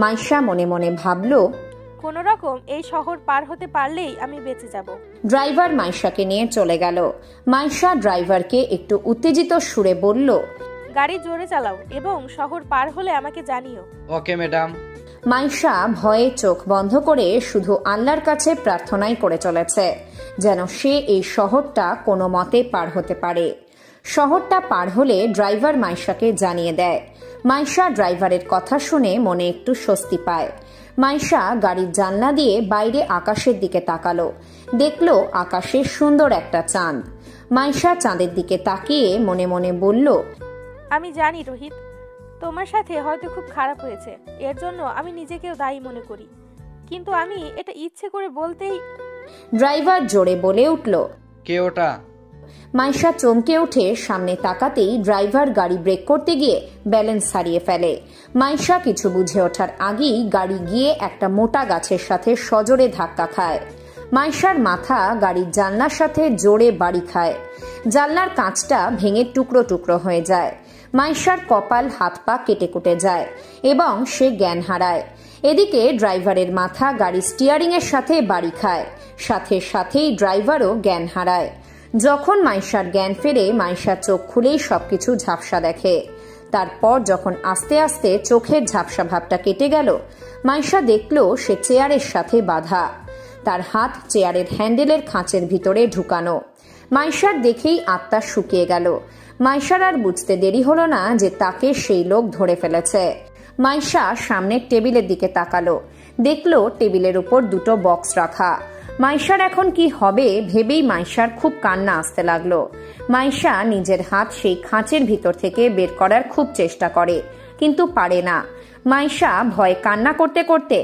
মাইশা মনে মনে ভাবল, কোনো রকম এই শহর পার হতে পারলেই আমি বেঁচে যাব। ড্রাইভার মাইশাকে নিয়ে চলে গেল। মাইশা ড্রাইভারকে একটু উত্তেজিত সুরে বলল, গাড়ি জোরে চালাও এবং শহর পার হলে আমাকে জানিও। Okay madam. মাইশা ভয়ে চোখ বন্ধ করে শুধু আল্লাহর কাছে প্রার্থনাই করে চলেছে যেন সে এই শহরটা কোনো মতে পার হতে পারে। শহরটা পার হলে ড্রাইভার মাইশাকে জানিয়ে দেয়। মাইশা ড্রাইভারের কথা শুনে মনে একটু স্বস্তি পায়। মাইশা গাড়ির জানলা দিয়ে বাইরে আকাশের দিকে তাকালো। দেখল আকাশে সুন্দর একটা চাঁদ। মাইশা চাঁদের দিকে তাকিয়ে মনে মনে বলল, আমি জানি রোহিত, তোমার সাথে হয়তো খুব খারাপ হয়েছে, এর জন্য আমি নিজেকেও দায়ী মনে করি, কিন্তু আমি এটা ইচ্ছে করে বলতেই। ড্রাইভার জোরে বলে উঠল, কে ওটা? মাইশা চমকে উঠে সামনে তাকাতেই ড্রাইভার গাড়ি ব্রেক করতে গিয়ে ব্যালেন্স হারিয়ে ফেলে। মাইশা কিছু বুঝে ওঠার আগেই গাড়ি গিয়ে একটা মোটা গাছের সাথে সজোরে ধাক্কা খায়। মাইশার মাথা গাড়ির জানলার সাথে জোরে বাড়ি খায়। জানলার কাঁচটা ভেঙে টুকরো টুকরো হয়ে যায়। মাইশার কপাল হাত পা কেটে কুটে যায় এবং সে জ্ঞান হারায়। এদিকে ড্রাইভারের মাথা গাড়ির স্টিয়ারিং এর সাথে বাড়ি খায়। সাথে সাথেই ড্রাইভারও জ্ঞান হারায়। যখন মাইশার জ্ঞান ফেরে, মাইশা চোখ খুলেই সবকিছু ঝাপসা দেখে। তারপর যখন আস্তে আস্তে চোখের ঝাপসা ভাবটা কেটে গেল, মাইশা দেখল সে চেয়ারের সাথে বাঁধা। তার হাত চেয়ারের হ্যান্ডেলের খাঁচের ভিতরে ঢুকানো। মাইশার দেখেই আত্মা শুকিয়ে গেল। মাইশার আর বুঝতে দেরি হলো না যে তাকে সেই লোক ধরে ফেলেছে। মাইশা সামনের টেবিলের দিকে তাকালো। দেখল টেবিলের উপর দুটো বক্স রাখা। মাইশার এখন কি হবে ভেবেই মাইশার খুব কান্না আসতে লাগলো। মাইশা নিজের হাত সেই খাঁচের ভিতর থেকে বের করার খুব চেষ্টা করে, কিন্তু পারে না। মাইশা ভয়ে কান্না করতে করতে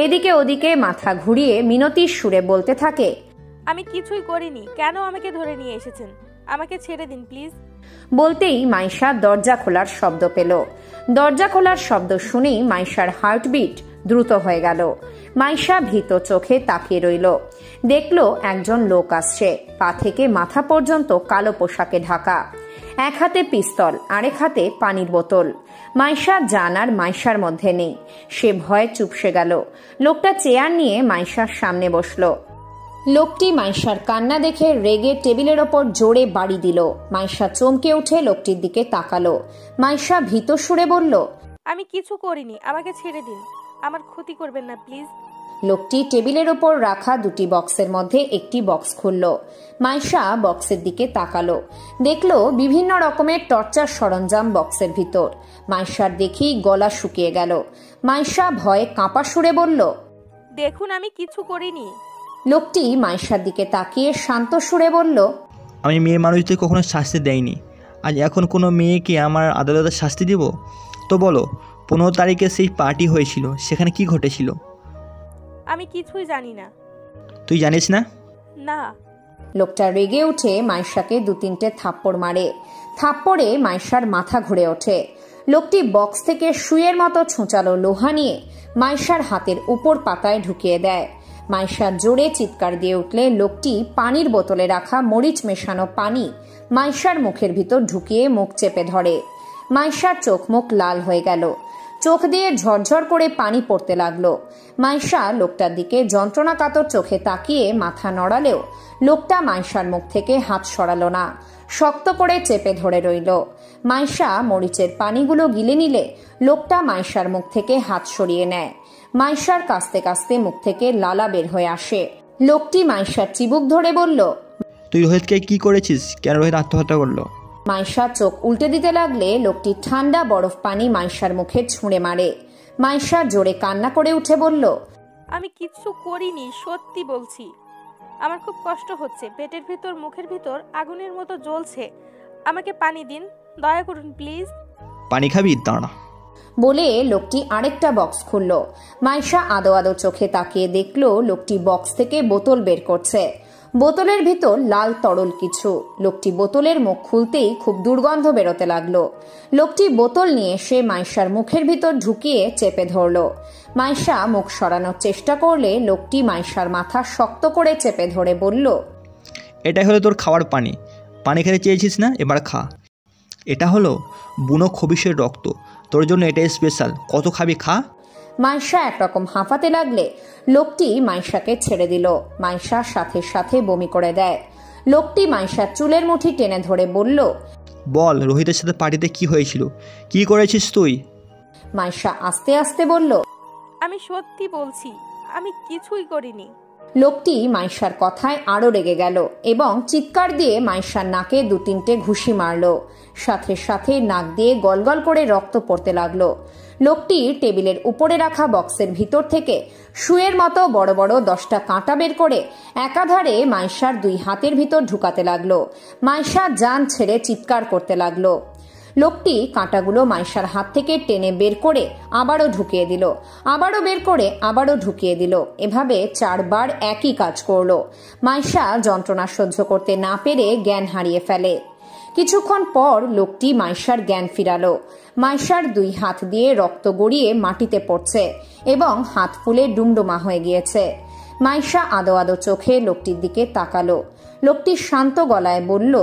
এদিকে ওদিকে মাথা ঘুরিয়ে মিনতির সুরে বলতে থাকে, আমি কিছুই করিনি, কেন আমাকে ধরে নিয়ে এসেছেন? আমাকে ছেড়ে দিন প্লিজ। বলতেই মাইশা দরজা খোলার শব্দ পেল। দরজা খোলার শব্দ শুনেই মাইশার হার্টবিট দ্রুত হয়ে গেল। মাইশা ভীত চোখে তাকিয়ে রইল। দেখল একজন লোক আসছে, পা থেকে মাথা পর্যন্ত কালো পোশাকে ঢাকা। এক হাতে পিস্তল, আরেক হাতে পানির বোতল। মাইশা জান আর মাইশার মধ্যে নেই। সে ভয়ে চুপসে গেল। লোকটা চেয়ার নিয়ে মাইশার সামনে বসলো। লোকটি মাইশার কান্না দেখে রেগে টেবিলের ওপর জোরে বাড়ি দিল। মাইশা চমকে উঠে লোকটির দিকে তাকালো। মাইশা ভীত সুরে বলল, আমি কিছু করিনি, আমাকে ছেড়ে দিন, আমার ক্ষতি করবেন না প্লিজ। লোকটি টেবিলের ওপর রাখা দুটি বক্সের মধ্যে একটি বক্স খুলল। মাইশা বক্সের দিকে তাকালো। দেখলো বিভিন্ন রকমের টর্চার সরঞ্জাম বক্সের ভিতর। মাইশার দেখেই গলা শুকিয়ে গেল। মাইশা ভয়ে কাঁপা সুরে বলল, দেখুন আমি কিছু করিনি। লোকটি মাইশার দিকে তাকিয়ে শান্ত সুরে বলল, আমি মেয়ে মানুষদের কখনো শাস্তি দেয়নি, আজ এখন কোনো মেয়েকে আমার আদালতে শাস্তি দিব? তো বলো, 15 তারিখে সেই পার্টি হয়েছিল, সেখানে কি ঘটেছিল? আমি কিছুই জানি না। তুই জানিস না? না। লোকটা রেগে উঠে মাইশাকে 2-3টে থাপ্পড় মারে। থাপ্পড়ে মাইশার মাথা ঘুরে ওঠে। লোকটি বক্স থেকে সুইয়ের মতো ছোঁচালো লোহা নিয়ে মাইশার হাতের উপর পাতায় ঢুকিয়ে দেয়। মাইশা জোরে চিৎকার দিয়ে উঠলে লোকটি পানির বোতলে রাখা মরিচ মেশানো পানি মাইশার মুখের ভিতর ঢুকিয়ে মুখ চেপে ধরে। মাইশার চোখ মুখ লাল হয়ে গেল। চোখ দিয়ে ঝরঝর করে পানি পড়তে লাগলো। মাইশা লোকটার দিকে যন্ত্রণা কাতর চোখে তাকিয়ে মাথা নড়ালেও লোকটা মাইশার মুখ থেকে হাত সরালো না, শক্ত করে চেপে ধরে রইল। মাইশা মরিচের পানিগুলো গিলে নিলে লোকটা মাইশার মুখ থেকে হাত সরিয়ে নেয়। মাইশার কাস্তে কাস্তে মুখ থেকে লালা বের হয়ে আসে। লোকটি মাইশার চিবুক ধরে বলল, তুই রোহিতকে কি করেছিস? কেন রোহিত আত্মহত্যা করলো? মাইশা চোখ উল্টে দিতে লাগলে লোকটি ঠান্ডা বরফ পানি মাইশার মুখে ছুঁড়ে মারে। মাইশা জোরে কান্না করে উঠে বলল, আমি কিছু করিনি, সত্যি বলছি। আমার খুব কষ্ট হচ্ছে, পেটের ভিতর মুখের ভিতর আগুনের মতো জ্বলছে। আমাকে পানি দিন, দয়া করুন প্লিজ। পানি খাবি? দাঁড়া। বলে লোকটি আরেকটা বক্স খুলল। মাইশা আদো আদো চোখে তাকিয়ে দেখল লোকটি বক্স থেকে বোতল বের করছে। বোতলের ভিতর লাল তরল কিছু। লোকটি বোতলের মুখ খুলতেই খুব দুর্গন্ধ বেরোতে লাগলো। লোকটি বোতল নিয়ে এসে মাইশার মুখের ভিতর ঢুকিয়ে চেপে ধরল। মাইশা মুখ সরানোর চেষ্টা করলে লোকটি মাইশার মাথা শক্ত করে চেপে ধরে বলল, এটাই হলো তোর খাওয়ার পানি। পানি খেতে চেয়েছিস না, এবার খা। এটা হলো বুনো খবিশের রক্ত, তোর জন্য এটাই স্পেশাল, কত খাবি খা। মাইশা একরকম হাঁপাতে লাগলে লোকটি মাইশাকে ছেড়ে দিল। মাইশা সাথে সাথে বমি করে দেয়। লোকটি মাইশার চুলের মুঠি টেনে ধরে বলল, বল রোহিতের সাথে পার্টিতে কি হয়েছিল, কি করেছিস তুই? মাইশা আস্তে আস্তে বলল, আমি সত্যি বলছি, আমি কিছুই করিনি। লোকটি মাইশার কথায় আরো রেগে গেল এবং চিৎকার দিয়ে মাইশার নাকে 2-3টে ঘুষি মারল। সাথে সাথে নাক দিয়ে গলগল করে রক্ত পড়তে লাগলো। লোকটি টেবিলের উপরে রাখা বক্সের ভিতর থেকে শুয়ের মতো বড় বড় 10টা কাঁটা বের করে একাধারে মাইশার 2 হাতের ভিতর ঢুকাতে লাগলো। মাইশা জান ছেড়ে চিৎকার করতে লাগলো। লোকটি কাঁটাগুলো মাইশার হাত থেকে টেনে বের করে আবারও ঢুকিয়ে দিল, আবারও বের করে আবারও ঢুকিয়ে দিল। এভাবে 4 বার একই কাজ করলো। মাইশা যন্ত্রণা সহ্য করতে না পেরে জ্ঞান হারিয়ে ফেলে। কিছুক্ষণ পর লোকটি মাইশার জ্ঞান ফিরালো। মাইশার 2 হাত দিয়ে রক্ত গড়িয়ে মাটিতে পড়ছে এবং হাত ফুলে ডুমডুমা হয়ে গিয়েছে। মাইশা আদো আদো চোখে লোকটির দিকে তাকালো। লোকটি শান্ত গলায় বলল,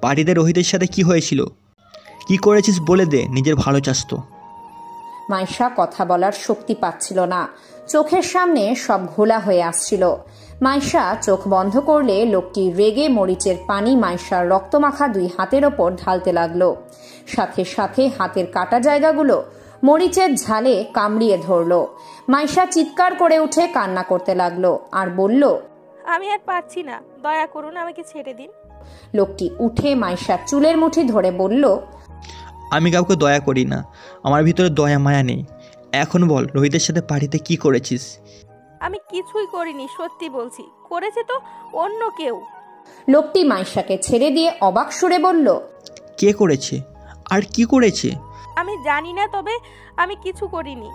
পার্টিতে রোহিতের সাথে কি হয়েছিল, কি করেছিস বলে দে, নিজের ভালো চাস তো। মাইশা কথা বলার শক্তি পাচ্ছিল না, চোখের সামনে সব ঘোলা হয়ে আসছিল। মাইশা চোখ বন্ধ করলে লোকটি রেগে মরিচের পানি মাইশার রক্তমাখা 2 হাতের ওপর ঢালতে লাগলো। সাথে সাথে হাতের কাটা জায়গাগুলো মরিচের ঝালে কামড়িয়ে ধরলো। মাইশা চিৎকার করে উঠে কান্না করতে লাগলো আর বলল, আমি আর পারছি না, দয়া করুন, আমাকে ছেড়ে দিন। লোকটি উঠে মাইশার চুলের মুঠি ধরে বলল, আমি কাউকে দয়া করি না, আমার ভিতরে দয়া মায়া নেই। এখন বল রোহিতের সাথে পার্টিতে কি করেছিস? আমি কিছুই করিনি, সত্যি বলছি, করেছে তো অন্য কেউ। লোকটি মাইশাকে ছেড়ে দিয়ে অবাক সুরে বলল, কে করেছে আর কি করেছে? আমি জানি না, তবে আমি কিছু করিনি।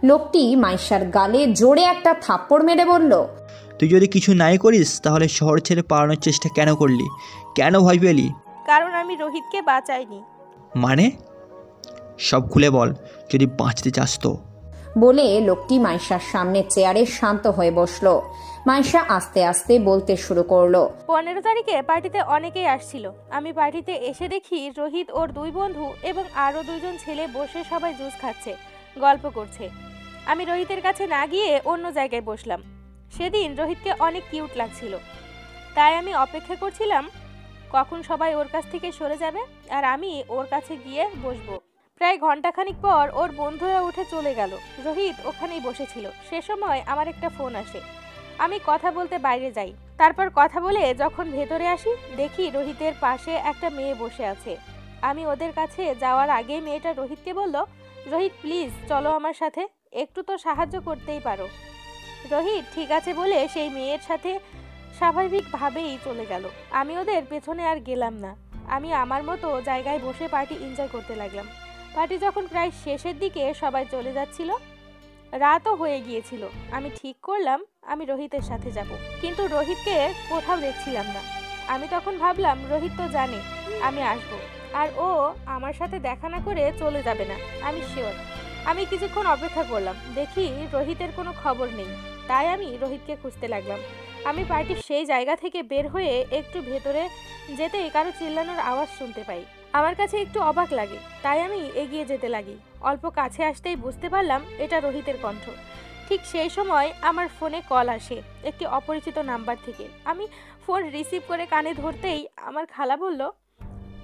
লোকটি মাইশার গালে জোরে একটা থাপ্পড় মেরে বলল, তুই যদি কিছু নাই করিস তাহলে শহর ছেড়ে পালানোর চেষ্টা কেন করলি, কেন ভয় পেলি? কারণ আমি রোহিতকে বাঁচাইনি। মানে সব খুলে বল, যদি বাঁচতে চাস তো। বলে লোকটি মাইশার সামনে চেয়ারে শান্ত হয়ে বসলো। মাইশা আস্তে আস্তে বলতে শুরু করলো, 15 তারিখে পার্টিতে অনেকেই আসছিল। আমি পার্টিতে এসে দেখি রোহিত, ওর 2 বন্ধু এবং আরও 2 জন ছেলে বসে সবাই জুস খাচ্ছে, গল্প করছে। আমি রোহিতের কাছে না গিয়ে অন্য জায়গায় বসলাম। সেদিন রোহিতকে অনেক কিউট লাগছিল, তাই আমি অপেক্ষা করছিলাম কখন সবাই ওর কাছ থেকে সরে যাবে আর আমি ওর কাছে গিয়ে বসবো। প্রায় ঘন্টাখানিক পর ওর বন্ধুরা উঠে চলে গেল। রোহিত ওখানেই বসেছিল। সে সময় আমার একটা ফোন আসে। আমি কথা বলতে বাইরে যাই। তারপর কথা বলে যখন ভেতরে আসি, দেখি রোহিতের পাশে একটা মেয়ে বসে আছে। আমি ওদের কাছে যাওয়ার আগে মেয়েটা রোহিতকে বলল, রোহিত প্লিজ চলো আমার সাথে, একটু তো সাহায্য করতেই পারো। রোহিত ঠিক আছে বলে সেই মেয়ের সাথে স্বাভাবিকভাবেই চলে গেল। আমি ওদের পেছনে আর গেলাম না। আমি আমার মতো জায়গায় বসে পার্টি এনজয় করতে লাগলাম। পার্টি যখন প্রায় শেষের দিকে সবাই চলে যাচ্ছিল, রাতও হয়ে গিয়েছিল, আমি ঠিক করলাম আমি রোহিতের সাথে যাব। কিন্তু রোহিতকে কোথাও দেখছিলাম না। আমি তখন ভাবলাম রোহিত তো জানে আমি আসব, আর ও আমার সাথে দেখা না করে চলে যাবে না, আমি শিওর। আমি কিছুক্ষণ অপেক্ষা করলাম, দেখি রোহিতের কোনো খবর নেই। তাই আমি রোহিতকে খুঁজতে লাগলাম। আমি পার্টির সেই জায়গা থেকে বের হয়ে একটু ভেতরে যেতেই কারো চিল্লানোর আওয়াজ শুনতে পাই। আমার কাছে একটু অবাক লাগে, তাই আমি এগিয়ে যেতে লাগি। অল্প কাছে আসতেই বুঝতে পারলাম এটা রোহিতের কণ্ঠ। ঠিক সেই সময় আমার ফোনে কল আসে একটি অপরিচিত নাম্বার থেকে। আমি ফোন রিসিভ করে কানে ধরতেই আমার খালা বলল,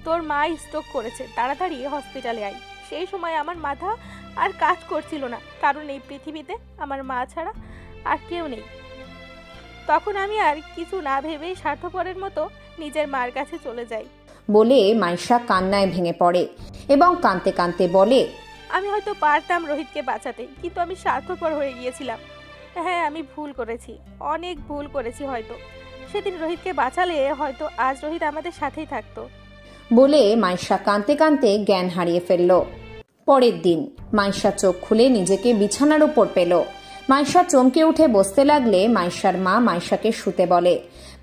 তোর মা স্ট্রোক করেছে, তাড়াতাড়ি হসপিটালে আয়। সেই সময় আমার মাথা আর কাজ করছিল না, কারণ এই পৃথিবীতে আমার মা ছাড়া আর কেউ নেই। তখন আমি আর কিছু না ভেবেই স্বার্থপরের মতো নিজের মার কাছে চলে যাই। বলে মাইশা কান্নায় ভেঙে পড়ে এবং কাঁদতে কাঁদতে বলে, আমি হয়তো পারতাম রোহিতকে বাঁচাতে, কিন্তু আমি স্বার্থপর হয়ে গিয়েছিলাম। হ্যাঁ, আমি ভুল করেছি, অনেক ভুল করেছি। হয়তো সেদিন রোহিতকে বাঁচালে হয়তো আজ রোহিত আমাদের সাথেই থাকতো। বলে মাইশা কাঁদতে কাঁদতে জ্ঞান হারিয়ে ফেলল। পরের দিন মাইশা চোখ খুলে নিজেকে বিছানার উপর পেল। মাইশা চমকে উঠে বসতে লাগলে মাইশার মা মাইশাকে শুতে বলে।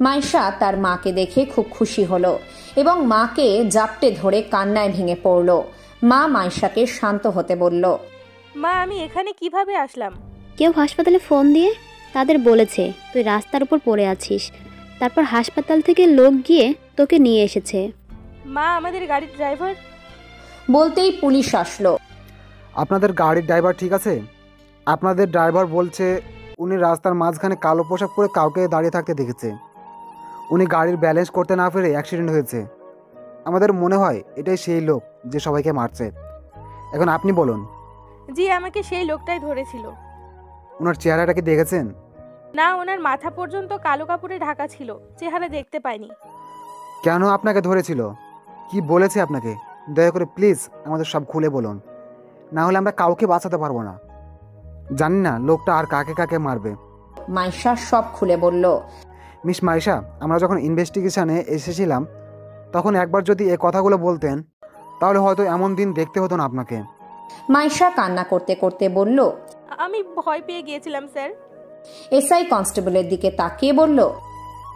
মাইশা তার মাকে দেখে খুব খুশি হলো এবং মাকে জাপটে ধরে কান্নায় ভেঙে পড়ল। মা মাইশাকে শান্ত হতে বলল, মা আমি এখানে কিভাবে আসলাম? কেউ হাসপাতালে ফোন দিয়ে তাদের বলেছে তুই রাস্তার উপর পড়ে আছিস, তারপর হাসপাতাল থেকে লোক গিয়ে তোকে নিয়ে এসেছে। মা, আমাদের গাড়ির ড্রাইভার। বলতেই পুলিশ আসলো। আপনাদের গাড়ির ড্রাইভার ঠিক আছে? আপনাদের ড্রাইভার বলছে উনি রাস্তার মাঝখানে কালো পোশাক পরে কাউকে দাঁড়িয়ে থাকতে দেখেছে। উনি গাড়ির ব্যালেন্স করতে না পেরে অ্যাক্সিডেন্ট হয়েছে। আমাদের মনে হয় এটাই সেই লোক যে সবাইকে মারছে। এখন আপনি বলুন। জি, আমাকে সেই লোকটাই ধরেছিল। ওনার চেহারাটা কি দেখেছেন? না, ওনার মাথা পর্যন্ত কালো কাপড়ে ঢাকা ছিল, চেহারা দেখতে পাইনি। কেন আপনাকে ধরেছিল? কি বলেছে আপনাকে? দয়া করে প্লিজ আমাদের সব খুলে বলুন, না হলে আমরা কাউকে বাঁচাতে পারবো না। জানি না লোকটা আর কাকে কাকে মারবে। মাইশা সব খুলে বলল। মিস মাইশা, আমরা যখন ইনভেস্টিগেশনে এসেছিলাম তখন একবার যদি এই কথাগুলো বলতেন তাহলে হয়তো এমন দিন দেখতে হতো না আপনাকে। মাইশা কান্না করতে করতে বলল। আমি ভয় পেয়ে গিয়েছিলাম স্যার। এসআই কনস্টেবলের দিকে তাকিয়ে বলল,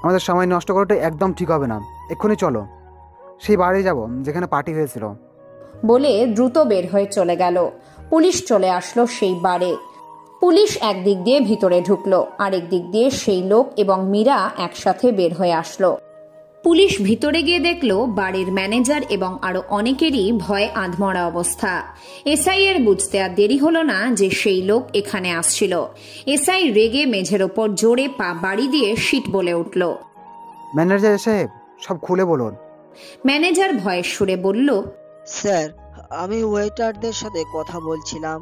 আমাদের সময় নষ্ট করাটা একদম ঠিক হবে না। এক্ষুনি চলো, সেই বাড়ি যাব যেখানে পার্টি হয়েছিল। বলে দ্রুত বের হয়ে চলে গেল। পুলিশ চলে আসলো সেই বারে। পুলিশ একদিক দিয়ে ভিতরে ঢুকলো, আরেক দিক দিয়ে সেই লোক এবং মীরা একসাথে বের হয়ে আসলো। পুলিশ ভিতরে গিয়ে দেখলো বাড়ির ম্যানেজার এবং আরো অনেকেরই ভয়ে আধমরা অবস্থা। এসআই এর বুঝতে আর দেরি হলো না যে সেই লোক এখানে আসছিল। এসআই রেগে মেঝের ওপর জোরে পা বাড়ি দিয়ে শিট বলে উঠল। ম্যানেজার সাহেব, সব খুলে বলুন। ম্যানেজার ভয়ের সুরে বলল, স্যার, আমি ওয়েটারদের সাথে কথা বলছিলাম,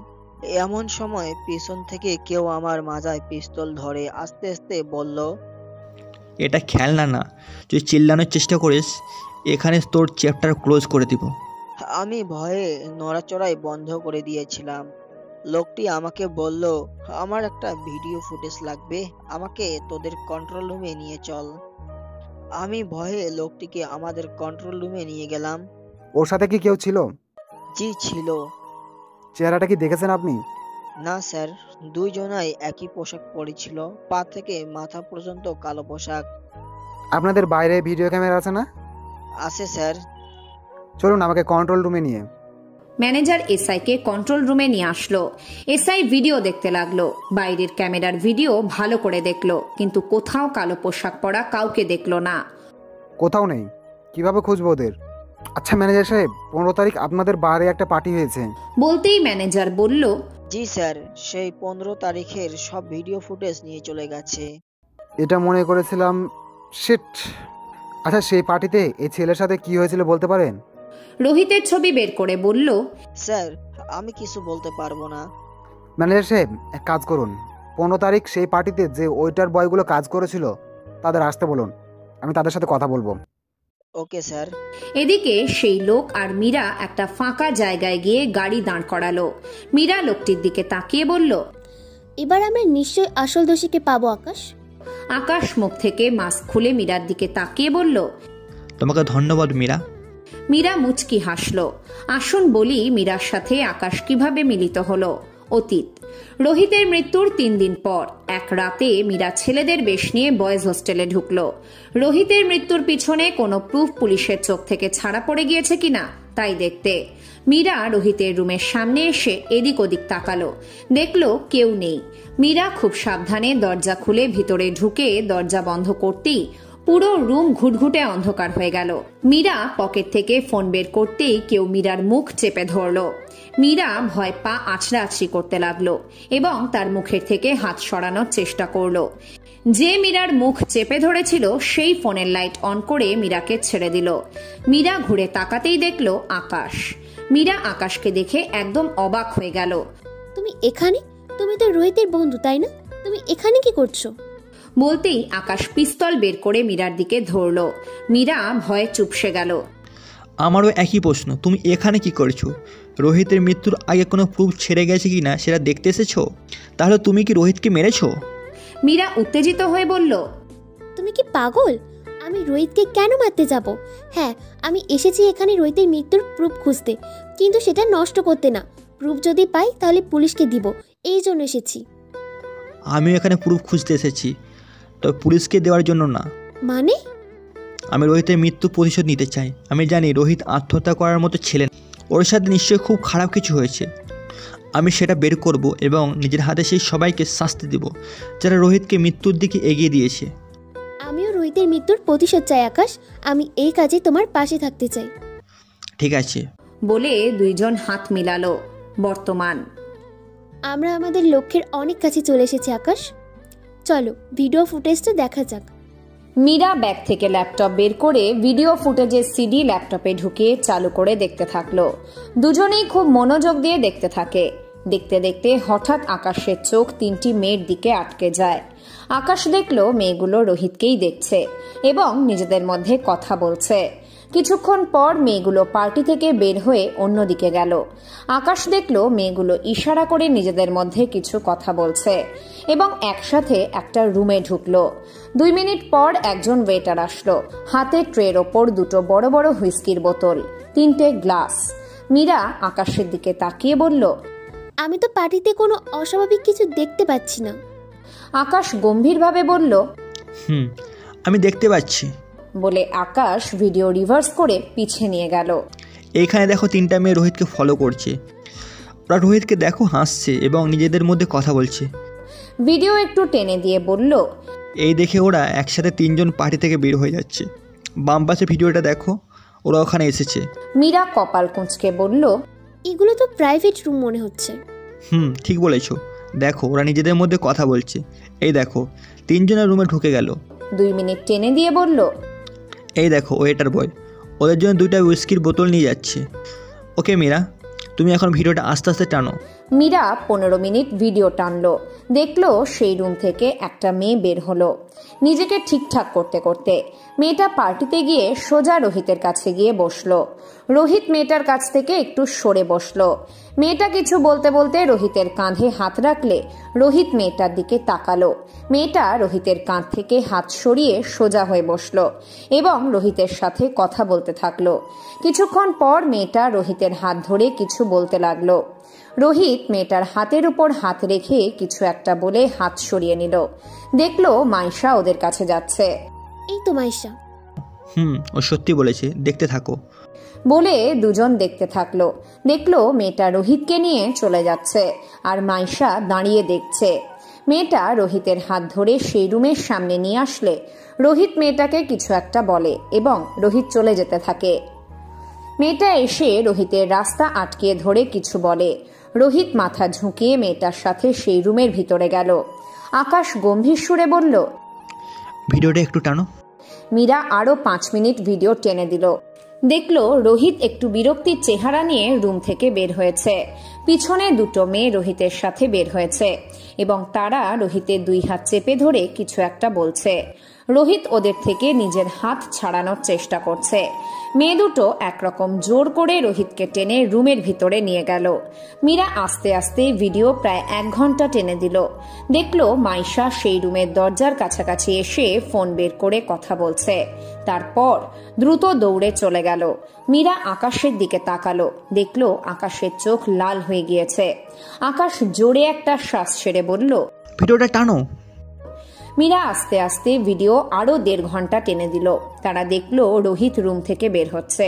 এমন সময় পিছন থেকে কেউ আমার মাথায় পিস্তল ধরে আস্তে আস্তে বলল, এটা খেলনা না, তুই চিল্লানোর চেষ্টা করিস এখানে তোর চ্যাপ্টার ক্লোজ করে দিব। আমি ভয়ে নড়াচড়াই বন্ধ করে দিয়েছিলাম। লোকটি আমাকে বলল, আমার একটা ভিডিও ফুটেজ লাগবে, আমাকে তোদের কন্ট্রোল রুমে নিয়ে চল। আমি ভয়ে লোকটিকে আমাদের কন্ট্রোল রুমে নিয়ে গেলাম। ওর সাথে কি কেউ ছিল? জি ছিল। চেহারাটা কি দেখেছেন আপনি? না স্যার, দুইজনাই একই পোশাক পরেছিল, পা থেকে মাথা পর্যন্ত কালো পোশাক। আপনাদের বাইরে ভিডিও ক্যামেরা আছে না? আছে স্যার। চলুন আমাকে কন্ট্রোল রুমে নিয়ে। ম্যানেজার এসআইকে কন্ট্রোল রুমে নিয়ে আসলো। এসআই ভিডিও দেখতে লাগলো। বাইরের ক্যামেরার ভিডিও ভালো করে দেখলো, কিন্তু কোথাও কালো পোশাক পরা কাউকে দেখলো না। কোথাও নেই, কিভাবে খুঁজবো ওদের? আচ্ছা ম্যানেজার সাহেব, 15 তারিখ আপনাদের বারে একটা পার্টি হয়েছে। বলতেই ম্যানেজার বলল, জি স্যার, সেই 15 তারিখের সব ভিডিও ফুটেজ নিয়ে চলে গেছে। এটা মনে করেছিলাম। শিট। আচ্ছা, সেই পার্টিতে এই ছেলের সাথে কি হয়েছিল বলতে পারেন? রোহিতের ছবি বের করে বলল, স্যার, আমি কিছু বলতে পারবো না। ম্যানেজার সাহেব, এক কাজ করুন, 15 তারিখ সেই পার্টিতে যে ওয়েটার বয়গুলো কাজ করেছিল তাদের আসতে বলুন, আমি তাদের সাথে কথা বলবো। Okay sir. এদিকে সেই লোক আর মীরা একটা ফাঁকা জায়গায় গিয়ে গাড়ি দাঁড় করালো। মীরা লোকটির দিকে তাকিয়ে বলল, এবার আমরা নিশ্চয়ই আসল দোষীকে পাবো আকাশ। আকাশ মুখ থেকে মাস্ক খুলে মীরার দিকে তাকিয়ে বলল, তোমাকে ধন্যবাদ মীরা। মীরা মুচকি হাসল। আসুন বলি মীরার সাথে আকাশ কিভাবে মিলিত হলো। অতীত। রোহিতের মৃত্যুর 3 দিন পর এক রাতে মীরা ছেলেদের বেশ নিয়ে বয়েজ হোস্টেলে ঢুকলো। রোহিতের মৃত্যুর পিছনে কোনো প্রুফ পুলিশের চোখ থেকে ছাড়া পড়ে গিয়েছে কিনা তাই দেখতে মীরা রোহিতের রুমের সামনে এসে এদিক ওদিক তাকালো। দেখলো কেউ নেই। মীরা খুব সাবধানে দরজা খুলে ভিতরে ঢুকে দরজা বন্ধ করতেই পুরো রুম ঘুটঘুটে অন্ধকার হয়ে গেল। মীরা পকেট থেকে ফোন বের করতেই কেউ মীরার মুখ চেপে ধরলো। মীরা ভয় পা আছড়াআছড়ি করতে লাগলো এবং তার মুখের থেকে হাত সরানোর চেষ্টা করলো। যে মীরার মুখ চেপে ধরেছিল সেই ফোনের লাইট অন করে মীরাকে ছেড়ে দিল। মীরা ঘুরে তাকাতেই দেখলো আকাশ। মীরা আকাশকে দেখে একদম অবাক হয়ে গেল। তুমি এখানে? তুমি তো রোহিতের বন্ধু, তাই না? তুমি এখানে কি করছো? বলতেই আকাশ পিস্তল বের করে মীরার দিকে ধরলো। মীরা ভয়ে চুপসে গেল। আমারও একই প্রশ্ন, তুমি এখানে কি করছো? রোহিতের মৃত্যুর আগে কোনো প্রুফ ছেড়ে গেছে কি না সেটা দেখতে এসেছো? তাহলে তুমি কি রোহিতকে মেরেছো? মীরা উত্তেজিত হয়ে বলল, তুমি কি পাগল? আমি রোহিতকে কেন মারতে যাব? হ্যাঁ, আমি এসেছি এখানে রোহিতের মৃত্যুর প্রুফ খুঁজতে, কিন্তু সেটা নষ্ট করতে না। প্রুফ যদি পাই তাহলে পুলিশকে দিব, এই জন্য এসেছি। আমিও এখানে প্রুফ খুঁজতে এসেছি, তবে পুলিশকে দেওয়ার জন্য না। মানে? আমি রোহিতের মৃত্যু প্রতিশোধ নিতে চাই। আমি জানি রোহিত আত্মহত্যা করার মতো ছিলেন, ওর সাথে নিশ্চয়ই খুব খারাপ কিছু হয়েছে। আমি সেটা বের করব এবং নিজের হাতে সেই সবাইকে শাস্তি দেব যারা রোহিতকে মৃত্যুর দিকে এগিয়ে দিয়েছে। আমিও রোহিত রোহিতের মৃত্যুর প্রতিশোধ চাই আকাশ। আমি এই কাজে তোমার পাশে থাকতে চাই। ঠিক আছে। বলে দুইজন হাত মিলালো। বর্তমান আমরা আমাদের লক্ষ্যের অনেক কাছে চলে এসেছি আকাশ। চলো ভিডিও ফুটেজটা দেখা যাক। মীরা ব্যাগ থেকে ল্যাপটপ বের করে ভিডিও ফুটেজের সিডি ল্যাপটপে ঢুকিয়ে চালু করে দেখতে থাকলো। দুজনেই খুব মনোযোগ দিয়ে দেখতে থাকে। দেখতে দেখতে হঠাৎ আকাশের চোখ তিনটি মেয়ের দিকে আটকে যায়। আকাশ দেখলো মেয়েগুলো রোহিতকেই দেখছে এবং নিজেদের মধ্যে কথা বলছে। কিছুক্ষণ পর মেয়েগুলো পার্টি থেকে বের হয়ে অন্যদিকে গেল। আকাশ দেখলো মেয়েগুলো ইশারা করে নিজেদের মধ্যে কিছু কথা বলছে এবং একসাথে একটা রুমে ঢুকলো। 2 মিনিট পর একজন ওয়েটার আসলো। হাতে ট্রের ওপর দুটো বড় বড় হুইস্কির বোতল, 3টে গ্লাস। মীরা আকাশের দিকে তাকিয়ে বলল, আমি তো পার্টিতে কোনো অস্বাভাবিক কিছু দেখতে পাচ্ছি না। আকাশ গম্ভীরভাবে বলল, আমি দেখতে পাচ্ছি। বলে আকাশ ভিডিও রিভার্স করে পিছে নিয়ে গেল। এইখানে দেখো 3টা মেয়ে রোহিতকে ফলো করছে। ওরা রোহিতকে দেখো হাসছে এবং নিজেদের মধ্যে কথা বলছে। ভিডিও একটু টেনে দিয়ে বলল, এই দেখে ওরা একসাথে 3জন পার্টি থেকে বের হয়ে যাচ্ছে। বাম পাশে ভিডিওটা দেখো, ওরা ওখানে এসেছে। মীরা কপাল কুঁচকে বলল, এগুলো তো প্রাইভেট রুম মনে হচ্ছে। ঠিক বলেছো। দেখো ওরা নিজেদের মধ্যে কথা বলছে। এই দেখো 3জনের রুমে ঢুকে গেল। 2 মিনিট টেনে দিয়ে বলল, এই দেখো ওয়েটার বয় ওদের জন্য 2টা হুইস্কির বোতল নিয়ে যাচ্ছে। ওকে মীরা, তুমি এখন ভিডিওটা আস্তে আস্তে টানো। মীরা 15 মিনিট ভিডিও টানলো। দেখলো সেই রুম থেকে একটা মেয়ে বের হলো নিজেকে ঠিকঠাক করতে করতে। মেয়েটা পার্টিতে গিয়ে সোজা রোহিতের কাছে গিয়ে বসলো। রোহিত মেয়েটার কাছ থেকে একটু সরে বসলো। মেয়েটা কিছু বলতে বলতে রোহিতের কাঁধে হাত রাখলে রোহিত মেয়েটার দিকে তাকালো। মেয়েটা রোহিতের কাঁধ থেকে হাত সরিয়ে সোজা হয়ে বসলো এবং রোহিতের সাথে কথা বলতে থাকলো। কিছুক্ষণ পর মেয়েটা রোহিতের হাত ধরে কিছু বলতে লাগলো। রোহিত মেয়েটার হাতের উপর হাত রেখে কিছু একটা বলে হাত সরিয়ে নিল। দেখলো মাইশা ওদের কাছে যাচ্ছে। এই তো মাইশা। ও সত্যি বলেছে, দেখতে থাকো। বলে দুজন দেখতে থাকলো। দেখলো মেয়েটা রোহিতকে নিয়ে চলে যাচ্ছে আর মাইশা দাঁড়িয়ে দেখছে। মেয়েটা রোহিতের হাত ধরে সেই রুমের সামনে নিয়ে আসলে রোহিত মেয়েটাকে কিছু একটা বলে এবং রোহিত চলে যেতে থাকে। মেয়েটা এসে রোহিতের রাস্তা আটকিয়ে ধরে কিছু বলে। রোহিত মাথা ঝুঁকিয়ে মেয়েটার সাথে সেই রুমের ভিতরে গেল। আকাশ গম্ভীর সুরে বলল, ভিডিওটা একটু টানো। মীরা আরো 5 মিনিট ভিডিও টেনে দিল। দেখলো রোহিত একটু বিরক্তির চেহারা নিয়ে রুম থেকে বের হয়েছে। পিছনে 2টো মেয়ে রোহিতের সাথে বের হয়েছে এবং তারা রোহিতের 2 হাত চেপে ধরে কিছু একটা বলছে। রোহিত ওদের থেকে নিজের হাত ছাড়ানোর চেষ্টা করছে। মেয়ে দুটো একরকম জোর করে রোহিতকে টেনে রুমের ভিতরে নিয়ে গেল। মীরা আস্তে আস্তে ভিডিও প্রায় 1 ঘন্টা টেনে দিল। দেখলো মাইশা সেই রুমের দরজার কাছাকাছি এসে ফোন বের করে কথা বলছে। তারপর দ্রুত দৌড়ে চলে গেল। মীরা আকাশের দিকে তাকালো। দেখলো আকাশের চোখ লাল হয়ে গিয়েছে। আকাশ জোরে একটা শ্বাস ছেড়ে বলল, ভিডিওটা টানো। মীরা আস্তে আস্তে ভিডিও আরো 1.5 ঘন্টা টেনে দিল। তারা দেখলো রোহিত রুম থেকে বের হচ্ছে।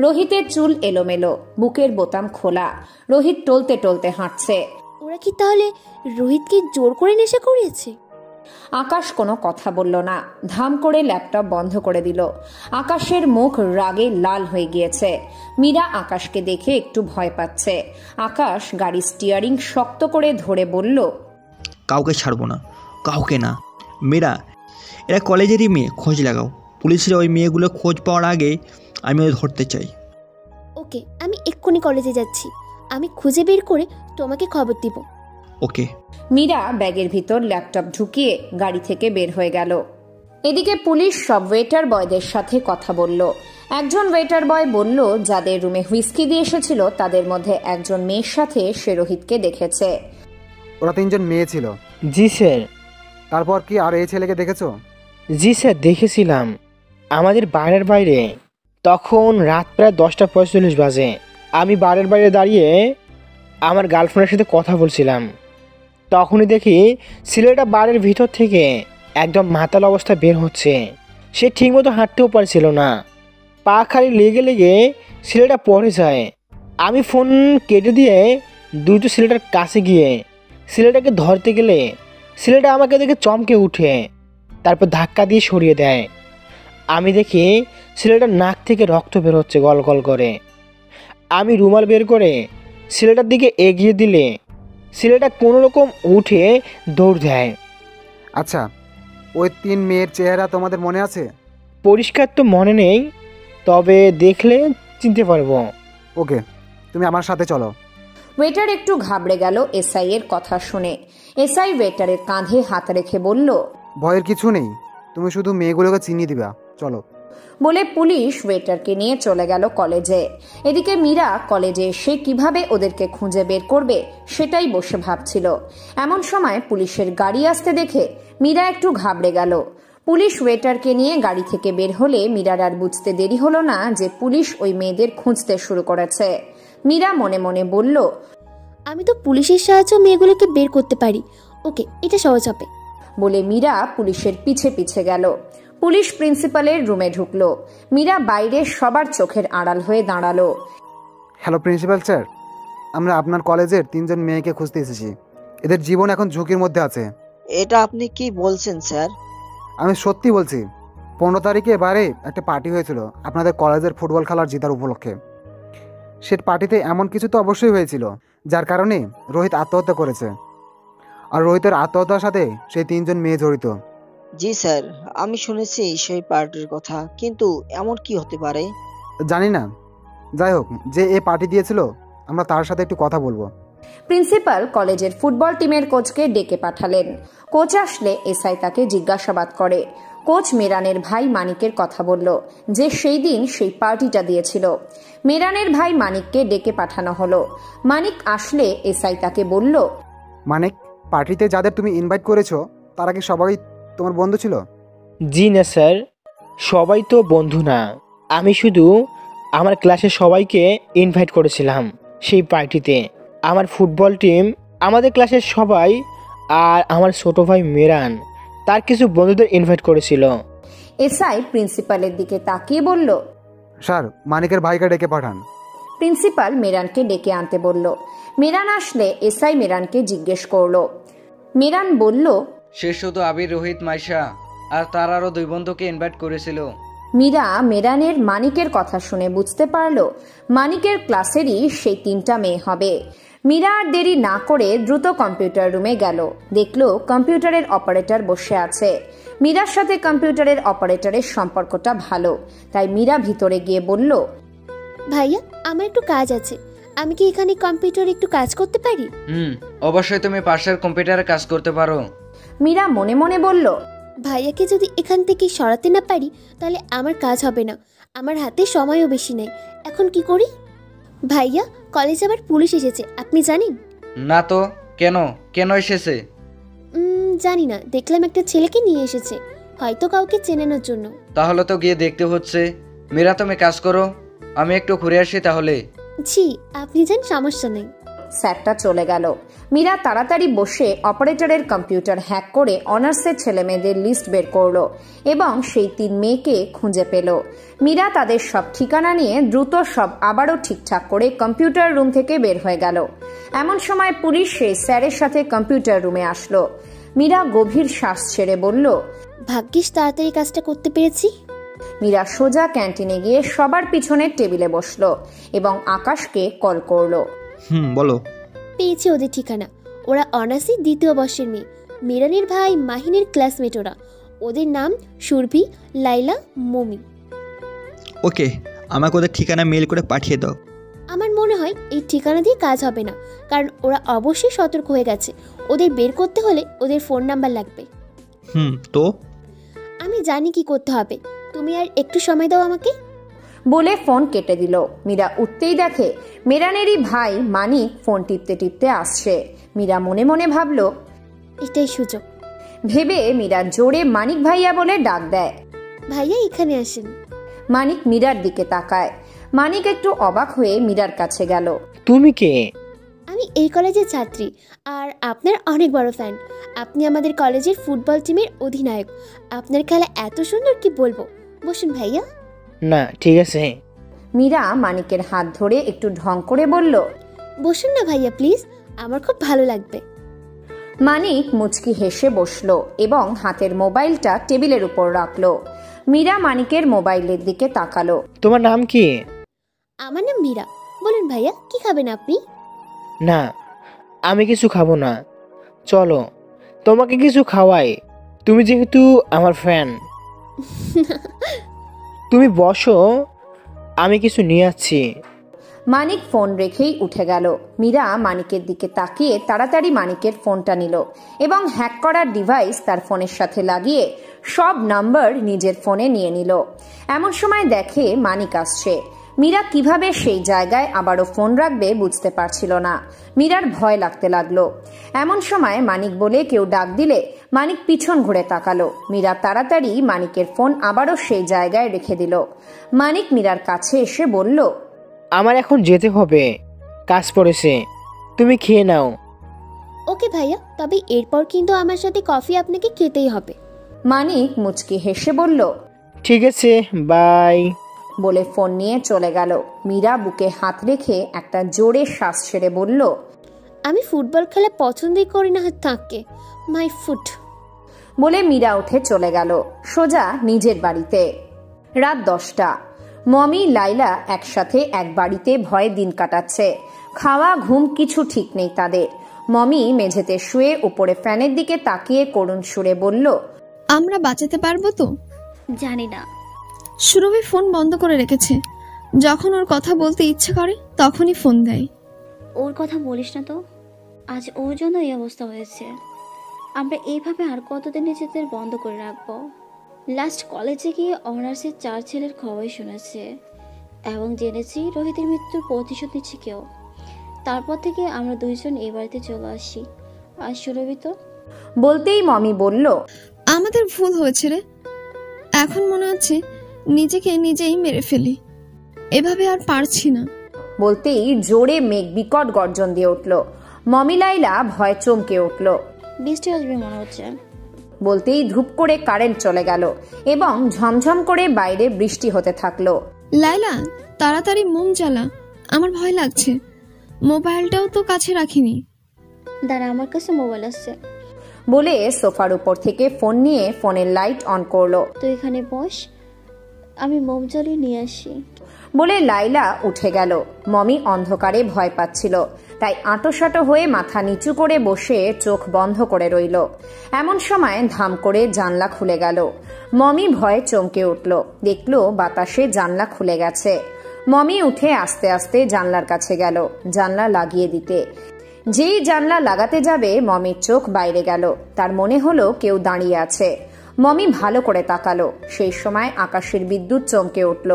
রোহিতের চুল এলোমেলো, বুকের বোতাম খোলা। রোহিত টলতে টলতে হাঁটছে। ওরা কি তাহলে রোহিতকে জোর করে নেশা করিয়েছে? আকাশ কোনো কথা বলল না। ধাম করে ল্যাপটপ বন্ধ করে দিল। আকাশের মুখ রাগে লাল হয়ে গিয়েছে। মীরা আকাশকে দেখে একটু ভয় পাচ্ছে। আকাশ গাড়ি স্টিয়ারিং শক্ত করে ধরে বলল, কাউকে ছাড়বো না, কাউকে না। মীরা, এরা কলেজেরই মেয়ে, খোঁজ লাগাও। পুলিশের ওই মেয়েগুলো খোঁজ পাওয়ার আগে আমি ওদের ধরতে চাই। ওকে, আমি এক্ষুনি কলেজে যাচ্ছি। আমি খুঁজে বের করে তোমাকে খবর দিব। ওকে। মীরা ব্যাগের ভিতর ল্যাপটপ ঢুকিয়ে গাড়ি থেকে বের হয়ে গেল। এদিকে পুলিশ সব ওয়েটার বয়দের সাথে কথা বলল। একজন ওয়েটার বয় বলল, যাদের রুমে হুইস্কি দিয়ে এসেছিল তাদের মধ্যে একজন মেয়ের সাথে সে রোহিতকে দেখেছে। ওরা 3জন মেয়ে ছিল। জি স্যার। তারপর কি আর এই ছেলেকে দেখেছো? জি স্যার, দেখেছিলাম আমাদের বাড়ির বাইরে। তখন রাত প্রায় 10:45 বাজে। আমি বাড়ির বাইরে দাঁড়িয়ে আমার গার্লফ্রেন্ডের সাথে কথা বলছিলাম। তখনই দেখি ছেলেটা বাড়ির ভিতর থেকে একদম মাতাল অবস্থায় বের হচ্ছে। সে ঠিকমতো হাঁটতেও পারছিল না, পা খালি লেগে লেগে ছেলেটা পড়ে যায়। আমি ফোন কেটে দিয়ে দ্রুত ছেলেটার কাছে গিয়ে ছেলেটাকে ধরতে গেলে ছেলেটা আমাকে দেখে চমকে উঠে তারপর ধাক্কা দিয়ে সরিয়ে দেয়। আমি দেখি ছেলেটার নাক থেকে রক্ত বের হচ্ছে গল গল করে। আমি রুমাল বের করে ছেলেটার দিকে এগিয়ে দিলে ছেলেটা কোনো রকম উঠে দৌড় দেয়। আচ্ছা, ওই 3 মেয়ের চেহারা তোমাদের মনে আছে? পরিষ্কার তো মনে নেই, তবে দেখলে চিনতে পারবো। ওকে, তুমি আমার সাথে চলো। ওয়েটার একটু ঘাবড়ে গেল এসআই এর কথা শুনে। এসআই ওয়েটারের কাঁধে হাত রেখে বলল, ভয়ের কিছু নেই, তুমি শুধু মেয়েগুলোকে চিনিয়ে দিবা, চলো। বলে পুলিশ ওয়েটারকে নিয়ে চলে গেল কলেজে। এদিকে মীরা কলেজে এসে কিভাবে ওদেরকে খুঁজে বের করবে সেটাই বসে ভাবছিল। এমন সময় পুলিশের গাড়ি আসতে দেখে মীরা একটু ঘাবড়ে গেল। পুলিশ ওয়েটারকে নিয়ে গাড়ি থেকে বের হলে মীরার আর বুঝতে দেরি হলো না যে পুলিশ ওই মেয়েদের খুঁজতে শুরু করেছে। মীরা মনে মনে বলল, আমি তো পুলিশের সাহায্যে মেয়েগুলোকে বের করতে পারি। ওকে, এটা সহজ হবে। বলে মীরা পুলিশের পিছে পিছে গেল। পুলিশ প্রিন্সিপালের রুমে ঢুকলো। মীরা বাইরে সবার চোখের আড়াল হয়ে দাঁড়ালো। হ্যালো প্রিন্সিপাল স্যার, আমরা আপনার কলেজের 3 জন মেয়েকে খুঁজতে এসেছি। এদের জীবন এখন ঝুঁকির মধ্যে আছে। এটা আপনি কি বলছেন স্যার? আমি সত্যি বলছি। 15 তারিখে এবারে একটা পার্টি হয়েছিল আপনাদের কলেজের ফুটবল খেলার জেতার উপলক্ষে। সে পার্টিতে এমন কিছু তো অবশ্যই হয়েছিল যার কারণে রোহিত আত্মহত্যা করেছে। আর রোহিতের আত্মহত্যার সাথে সেই 3 জন মেয়ে জড়িত। জি স্যার, আমি শুনেছি সেই পার্টির কথা, কিন্তু এমন কি হতে পারে? জানি না, যাই হোক, যে এই পার্টি দিয়েছিল আমরা তার সাথে একটু কথা বলবো। প্রিন্সিপাল কলেজের ফুটবল টিমের কোচকে ডেকে পাঠালেন। কোচ আসলে এসআই তাকে জিজ্ঞাসাবাদ করে। কোচ মেরানের ভাই মানিকের কথা বলল, যে সেই দিন সেই পার্টিটা দিয়েছিল। মেরানের ভাই মানিককে ডেকে পাঠানো হলো। মানিক আসলে এসআই তাকে বলল, মানিক, পার্টিতে যাদের তুমি ইনভাইট করেছো তারা কি সবাই তোমার বন্ধু ছিল? জি না স্যার, সবাই তো বন্ধু না। আমি শুধু আমার ক্লাসের সবাইকে ইনভাইট করেছিলাম সেই পার্টিতে। আমার ফুটবল টিম, আমাদের ক্লাসের সবাই, আর আমার ছোট ভাই মেরান তার কিছু বন্ধুদের ইনভাইট করেছিল। এসআই প্রিন্সিপালের দিকে তাকিয়ে বলল, স্যার, মানিকের ভাইকে ডেকে পাঠান। প্রিন্সিপাল মেরানকে ডেকে আনতে বলল। মেরান আসলে এসআই মেরানকে জিজ্ঞেস করলো। মেরান বলল, সে শুধু আবির, রোহিত, মাইশা আর তার আরো 2 বন্ধুকে ইনভাইট করেছিল। মীরা মেরানের মানিকের কথা শুনে বুঝতে পারল মানিকের ক্লাসেরই সেই 3টা মেয়ে হবে। মীরা আর দেরি না করে দ্রুত কম্পিউটার রুমে গেল। দেখলো কম্পিউটারের অপারেটর বসে আছে। মীরার সাথে কম্পিউটারের অপারেটরের সম্পর্কটা ভালো, তাই মীরা ভিতরে গিয়ে বলল, ভাইয়া, আমার একটু কাজ আছে। আমি কি এখানে কম্পিউটারে একটু কাজ করতে পারি? অবশ্যই তুমি পাশের কম্পিউটারে কাজ করতে পারো। মীরা মনে মনে বলল, ভাইয়াকে যদি এখান থেকে সরাতে না পারি তাহলে আমার কাজ হবে না। আমার হাতে সময়ও বেশি নেই। এখন কি করি? ভাইয়া, কলেজে আবার পুলিশ এসেছে, আপনি জানেন? না তো, কেন কেন এসেছে? জানি না, দেখলাম একটা ছেলেকে নিয়ে এসেছে, হয়তো কাউকে চেনানোর জন্য। তাহলে তো গিয়ে দেখতে হচ্ছে। মীরা, তুমি কাজ করো, আমি একটু ঘুরে আসি তাহলে। জি, আপনি যান, সমস্যা নেই। স্যারটা চলে গেল। মীরা তাড়াতাড়ি বসে অপারেটরের কম্পিউটার হ্যাক করে অনার্সের ছেলে মেয়েদের লিস্ট বের করলো এবং সেই 3 মেয়েকে খুঁজে পেল। মীরা তাদের সব ঠিকানা নিয়ে দ্রুত সব আবারও ঠিকঠাক করে কম্পিউটার রুম থেকে বের হয়ে গেল। এমন সময় পুলিশ সেই স্যারের সাথে কম্পিউটার রুমে আসলো। মীরা গভীর শ্বাস ছেড়ে বলল, ভাগ্যিস তাড়াতাড়ি কাজটা করতে পেরেছি। মীরা সোজা ক্যান্টিনে গিয়ে সবার পিছনের টেবিলে বসলো এবং আকাশকে কল করলো। বলো। পেয়েছি ওদের ঠিকানা। ওরা অনার্সে 2য় বর্ষের মেয়ে, মেরানের ভাই মাহিনের ক্লাসমেট। ওদের নাম সুরভি, লাইলা, মমি। ওকে, আমাকে ওদের ঠিকানা মেল করে পাঠিয়ে দাও। আমার মনে হয় এই ঠিকানা দিয়ে কাজ হবে না, কারণ ওরা অবশ্যই সতর্ক হয়ে গেছে। ওদের বের করতে হলে ওদের ফোন নাম্বার লাগবে। তো আমি জানি কি করতে হবে, তুমি আর একটু সময় দাও আমাকে। বলে ফোন কেটে দিল। মীরা উঠতেই দেখে মেরানেরই ভাই মানিক ফোন টিপতে টিপতে আসছে। মীরা মনে মনে ভাবল, এটাই সুযোগ। ভেবে মীরা জোরে মানিক ভাইয়া বলে ডাক দেয়। ভাইয়া, এখানে আসেন। মানিক মীরার দিকে তাকায়। মানিক একটু অবাক হয়ে মীরার কাছে গেল। তুমি কে? আমি এই কলেজের ছাত্রী আর আপনার অনেক বড় ফ্যান। আপনি আমাদের কলেজের ফুটবল টিমের অধিনায়ক। আপনার খেলা এত সুন্দর, কি বলবো। বসুন ভাইয়া। না, ঠিক আছে। মীরা মানিকের হাত ধরে একটু ঢং করে বলল, বসুন না ভাইয়া প্লিজ, আমার খুব ভালো লাগবে। মানিক মুচকি হেসে বসলো এবং হাতের মোবাইলটা টেবিলের উপর রাখলো। মীরা মানিকের মোবাইলের দিকে তাকালো। তোমার নাম কি? আমার নাম মীরা। বলুন ভাইয়া, কি খাবেন আপনি? না, আমি কিছু খাবো না। চলো তোমাকে কিছু খাওয়াই, তুমি যেহেতু আমার ফ্যান। তুমি বসো, আমি কিছু নিয়ে আসছি। মানিক ফোন রেখেই উঠে গেল। মীরা মানিকের দিকে তাকিয়ে তাড়াতাড়ি মানিকের ফোনটা নিল এবং হ্যাক করার ডিভাইস তার ফোনের সাথে লাগিয়ে সব নাম্বার নিজের ফোনে নিয়ে নিল। এমন সময় দেখে মানিক আসছে। মীরা কিভাবে সেই জায়গায় আবারও ফোন রাখবে বুঝতে পারছিল না। মীরার ভয় লাগতে লাগলো। এমন সময় মানিক বলে কেউ ডাক দিলে মানিক পিছন ঘুরে তাকালো। মীরা তাড়াতাড়ি মানিকের ফোন আবারও সেই জায়গায় রেখে দিল। মানিক মীরার কাছে এসে বলল, আমার এখন যেতে হবে, কাজ পড়েছে, তুমি খেয়ে নাও। ওকে ভাইয়া, তবে এরপর কিন্তু আমার সাথে কফি আপনাকে খেতেই হবে। মানিক মুচকি হেসে বলল, ঠিক আছে, বাই। বলে ফোন নিয়ে চলে গেল। মীরা বুকে হাত রেখে একটা জোরে শ্বাস ছেড়ে বলল, আমি ফুটবল খেলা পছন্দই করি না তাকে, মাই ফুট। বলে মীরা উঠে চলে গেল সোজা নিজের বাড়িতে। রাত 10টা। মমি লাইলা একসাথে এক বাড়িতে ভয়ে দিন কাটাচ্ছে। খাওয়া ঘুম কিছু ঠিক নেই তাদের। মমি মেঝেতে শুয়ে উপরে ফ্যানের দিকে তাকিয়ে করুণ সুরে বলল, আমরা বাঁচাতে পারবো তো? জানি না। সুরভি ফোন বন্ধ করে রেখেছে, যখন ওর কথা বলতে ইচ্ছে করে তখনই ফোন দেয়। ওর কথা বলিস না তো, আজ ওর জন্য এই অবস্থা হয়েছে। আমরা এইভাবে আর কতদিন নিজেদের বন্ধ করে রাখবো? লাস্ট কলেজে গিয়ে অনার্সের 4 ছেলের খবর শুনেছে এবং জেনেছি রোহিতের মৃত্যুর প্রতিশোধ নিচ্ছে কেউ। তারপর থেকে আমরা দুইজন এই বাড়িতে চলে আসি। আর সুরভি তো? বলতেই মমি বলল, আমাদের ভুল হয়েছে রে, এখন মনে হচ্ছে নিজেকে নিজেই মেরে ফেলি, এভাবে আর পারছি না। বলতেই জোরে মেঘ বিকট গর্জন দিয়ে উঠল। মমি লাইলা ভয় চমকে উঠল। বৃষ্টি আসবে মনে হচ্ছে। বলতেই ধূপ করে কারেন্ট চলে গেল এবং ঝমঝম করে বাইরে বৃষ্টি হতে থাকলো। লাইলা, তাড়াতাড়ি মোম জ্বালা, আমার ভয় লাগছে। মোবাইলটাও তো কাছে রাখিনি। দাঁড়া, আমার কাছে মোবাইল আছে। বলে সোফার উপর থেকে ফোন নিয়ে ফোনের লাইট অন করলো। তুই এখানে বস, আমি মোম জ্বালিয়ে নিয়ে আসি। বলে লাইলা উঠে গেল। মমি অন্ধকারে ভয় পাচ্ছিল, তাই আঁটোসাঁটো হয়ে মাথা নিচু করে বসে চোখ বন্ধ করে রইল। এমন সময় ধাম করে জানলা খুলে গেল। মমি ভয়ে চমকে উঠল, দেখল বাতাসে জানলা খুলে গেছে। মমি উঠে আস্তে আস্তে জানলার কাছে গেল জানলা লাগিয়ে দিতে। যেই জানলা লাগাতে যাবে মমির চোখ বাইরে গেল। তার মনে হলো কেউ দাঁড়িয়ে আছে। মমি ভালো করে তাকালো। সেই সময় আকাশের বিদ্যুৎ চমকে উঠল।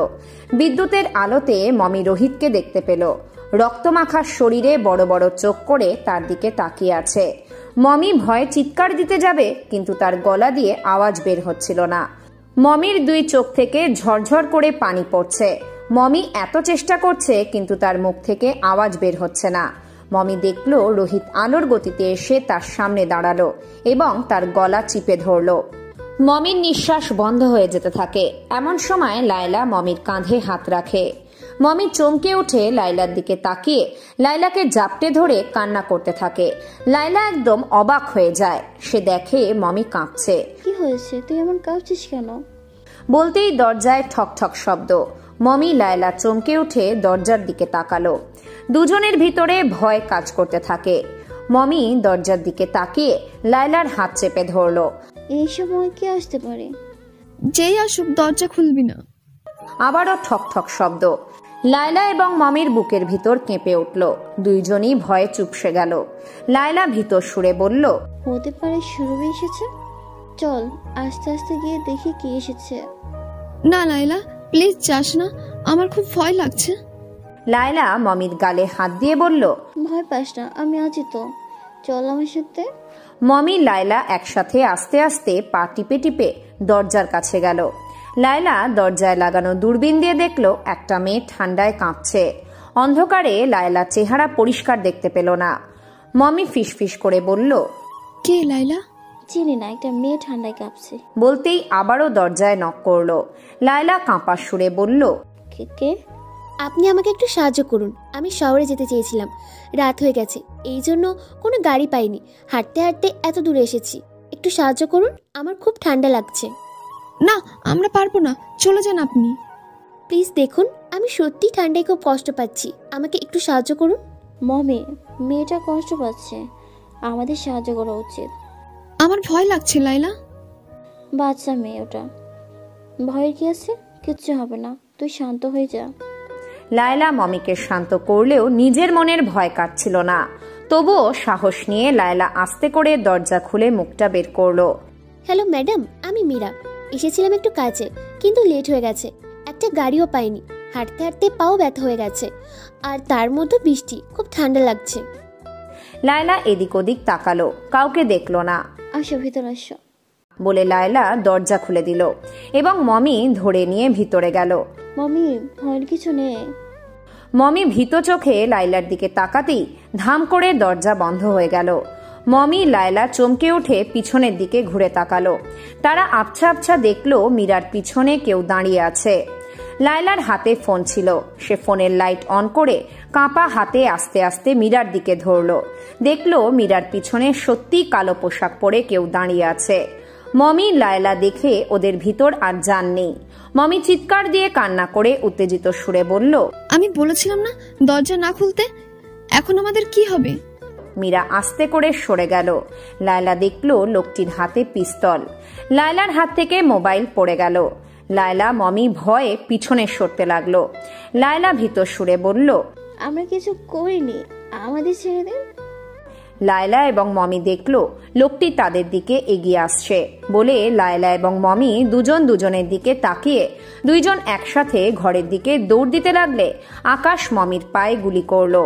বিদ্যুতের আলোতে মমি রোহিতকে দেখতে পেল। রক্তমাখা শরীরে বড় বড় চোখ করে তার দিকে তাকিয়ে আছে। মমি ভয়ে চিৎকার দিতে যাবে, কিন্তু তার গলা দিয়ে আওয়াজ বের হচ্ছিল না। মমির 2 চোখ থেকে ঝরঝর করে পানি পড়ছে। মমি এত চেষ্টা করছে, কিন্তু তার মুখ থেকে আওয়াজ বের হচ্ছে না। মমি দেখল রোহিত আলোর গতিতে এসে তার সামনে দাঁড়ালো এবং তার গলা চিপে ধরল। মমির নিঃশ্বাস বন্ধ হয়ে যেতে থাকে। এমন সময় লায়লা মমির কাঁধে হাত রাখে। মমি চমকে উঠে লায়লার দিকে তাকিয়ে লায়লাকে জাপটে ধরে কান্না করতে থাকে। লায়লা একদম অবাক হয়ে যায়। সে দেখে মমি কাঁপছে। কি হয়েছে, তুই এমন কাঁপছিস কেন? বলতেই দরজায় ঠক ঠক শব্দ। মমি লায়লা চমকে উঠে দরজার দিকে তাকালো। দুজনের ভিতরে ভয় কাজ করতে থাকে। মমি দরজার দিকে তাকিয়ে লায়লার হাত চেপে ধরলো। এই সময় কে আসতে পারে? যেই আসুক দরজা খুলবি না। আবারও ঠক ঠক শব্দ। লায়লা এবং মমির বুকের ভিতর কেঁপে উঠল। দুইজনই ভয়ে চুপসে গেল। লায়লা ভীতর সুরে বলল, হতে পারে সুরভি এসেছে। চল আস্তে আস্তে গিয়ে দেখি কে এসেছে। না লাইলা, প্লিজ যাস না, আমার খুব ভয় লাগছে। লায়লা মমির গালে হাত দিয়ে বলল, ভয় পাস না, আমি আছি তো, চল আমার সাথে। মমি লায়লা একসাথে আস্তে আস্তে পা টিপে টিপে দরজার কাছে গেল। লায়লা দরজায় লাগানো দূরবীন দিয়ে দেখলো একটা মেয়ে ঠান্ডায় কাঁপছে। অন্ধকারে লায়লা চেহারা পরিষ্কার দেখতে পেল না। মমি ফিসফিস করে বলল, কে লাইলা? চিনি না, একটা মেয়ে ঠান্ডায় কাঁপছে। বলতেই আবারও দরজায় নক করলো। লায়লা কাঁপা সুরে বলল, কে? আপনি আমাকে একটু সাহায্য করুন। আমি শহরে যেতে চেয়েছিলাম, রাত হয়ে গেছে, এই জন্য কোনো গাড়ি পাইনি। হাঁটতে হাঁটতে এত দূরে এসেছি, একটু সাহায্য করুন, আমার খুব ঠান্ডা লাগছে। না, আমরা পারবো না, চলে যান আপনি। প্লিজ দেখুন, আমি সত্যি ঠান্ডায় খুব কষ্ট পাচ্ছি, আমাকে একটু সাহায্য করুন। মমি, মেয়েটা কষ্ট পাচ্ছে, আমাদের সাহায্য করা উচিত। আমার ভয় লাগছে লাইলা। বাচ্চা মেয়ে ওটা, ভয়ের কি আছে? কিচ্ছু হবে না, তুই শান্ত হয়ে যা। লায়লা মমিকে শান্ত করলেও নিজের মনের ভয় কাটছিল না। তবুও সাহস নিয়ে লায়লা আস্তে করে দরজা খুলে মুখটা বের করলো। হ্যালো ম্যাডাম, আমি মীরা। এসেছিলাম একটু কাজে, কিন্তু লেট হয়ে গেছে, একটা গাড়িও পাইনি, হাঁটতে হাঁটতে পাও ব্যথা হয়ে গেছে, আর তার মধ্যে বৃষ্টি, খুব ঠান্ডা লাগছে। লায়লা এদিক ওদিক তাকালো, কাউকে দেখলো না। আসো, ভিতর আসো বলে লায়লা দরজা খুলে দিল এবং মমি ধরে নিয়ে ভিতরে গেল। মমি, ভয়ের কিছু নেই। মমি ভীত চোখে লায়লার দিকে তাকাতেই ধাম করে দরজা বন্ধ হয়ে গেল। মমি লায়লা চমকে উঠে পিছনের দিকে ঘুরে তাকালো। তারা আবছা আবছা দেখলো মীরার পিছনে কেউ দাঁড়িয়ে আছে। লায়লার হাতে ফোন ছিল, সে ফোনের লাইট অন করে কাঁপা হাতে আস্তে আস্তে মীরার দিকে ধরলো। দেখলো মীরার পিছনে সত্যি কালো পোশাক পরে কেউ দাঁড়িয়ে আছে। মমি লায়লা দেখে ওদের ভিতর আর জান নেই। মমি চিৎকার দিয়ে কান্না করে উত্তেজিত সুরে বলল, আমি বলেছিলাম না দরজা না খুলতে, এখন আমাদের কি হবে? মীরা আস্তে করে সরে গেল। লায়লা দেখলো লোকটির হাতে পিস্তল। লায়লার হাত থেকে মোবাইল পড়ে গেল। লায়লা মমি ভয়ে পিছনে সরতে লাগলো। লায়লা ভীত সুরে বলল, আমরা কিছু করিনি, আমাদের ছেড়ে দিন। লায়লা এবং মমি দেখলো লোকটি তাদের দিকে এগিয়ে আসছে। বলে লায়লা এবং মমি দুজন দুজনের দিকে তাকিয়ে দুইজন একসাথে ঘরের দিকে দৌড় দিতে লাগলে আকাশ মমির পায়ে গুলি করলো।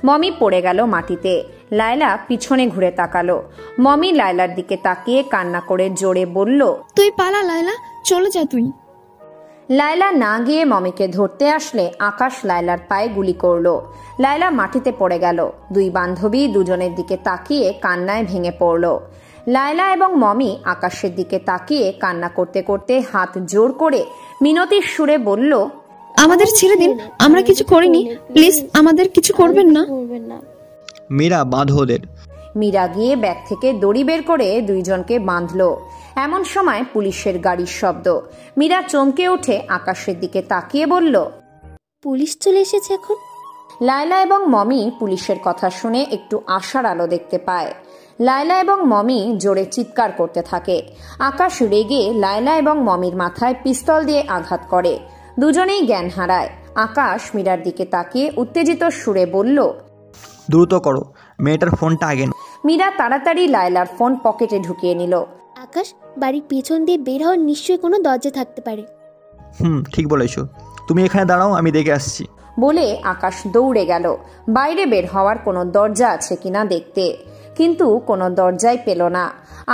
মমি পড়ে গেল মাটিতে। লায়লা পিছনে ঘুরে তাকালো। মমি লায়লার দিকে তাকিয়ে কান্না করে জোরে বলল, তুই পালা লাইলা, চলে যা তুই। লায়লা না গিয়ে মমিকে ধরতে আসলে আকাশ লায়লার পায়ে গুলি করলো। লায়লা মাটিতে পড়ে গেল। দুই বান্ধবী দুজনের দিকে তাকিয়ে কান্নায় ভেঙে পড়ল। লায়লা এবং মমি আকাশের দিকে তাকিয়ে কান্না করতে করতে হাত জোর করে মিনতির সুরে বলল, আমাদের ছেড়ে দিন, আমরা কিছু করিনি, প্লিজ আমাদের কিছু করবেন না। মীরা, বাঁধো ওদের। মীরা গিয়ে ব্যাগ থেকে দড়ি বের করে দুইজনকে বাঁধলো। এমন সময় পুলিশের গাড়ির শব্দ। মীরা চমকে উঠে আকাশের দিকে তাকিয়ে বলল, পুলিশ চলে এসেছে এখন। লায়লা এবং মমি পুলিশের কথা শুনে একটু আশার আলো দেখতে পায়। লায়লা এবং মমি জোরে চিৎকার করতে থাকে। আকাশ রেগে লায়লা এবং মমির মাথায় পিস্তল দিয়ে আঘাত করে। দুজনেই জ্ঞান হারায়। আকাশ মীরার দিকে তাকিয়ে উত্তেজিত সুরে বলল, দ্রুত করো, মেয়েটার ফোনটা আগে নাও। মীরা তাড়াতাড়ি লায়লার ফোন পকেটে ঢুকিয়ে নিল। আকাশ, বাড়ির পেছন দিয়ে বের হওয়ার নিশ্চয়ই কোনো দরজা থাকতে পারে। ঠিক বলেছো, তুমি এখানে দাঁড়াও, আমি দেখে আসছি। বলে আকাশ দৌড়ে গেল বাইরে বের হওয়ার কোনো দরজা আছে কিনা দেখতে। কিন্তু কোনো দরজাই পেল না।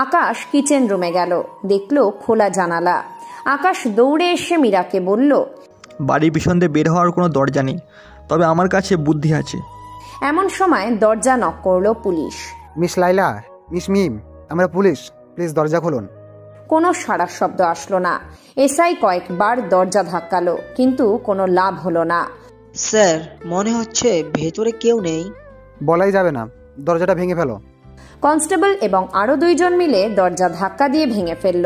আকাশ কিচেন রুমে গেল, দেখলো খোলা জানালা। আকাশ দৌড়ে এসে মীরাকে বলল, বাড়ির পিছন দিয়ে বের হওয়ার কোনো দরজা নেই, তবে আমার কাছে বুদ্ধি আছে। এমন সময় দরজা নক করলো পুলিশ। মিস লাইলা, মিস মিম, আমরা পুলিশ, প্লিজ দরজা খুলুন। কোনো সাড়া শব্দ আসলো না। এসআই কয়েকবার দরজা ধাক্কালো, কিন্তু কোনো লাভ হলো না। স্যার, মনে হচ্ছে ভেতরে কেউ নেই। বলাই যাবে না, দরজাটা ভেঙে ফেলো। কনস্টেবল এবং আরো দুইজন মিলে দরজা ধাক্কা দিয়ে ভেঙে ফেলল।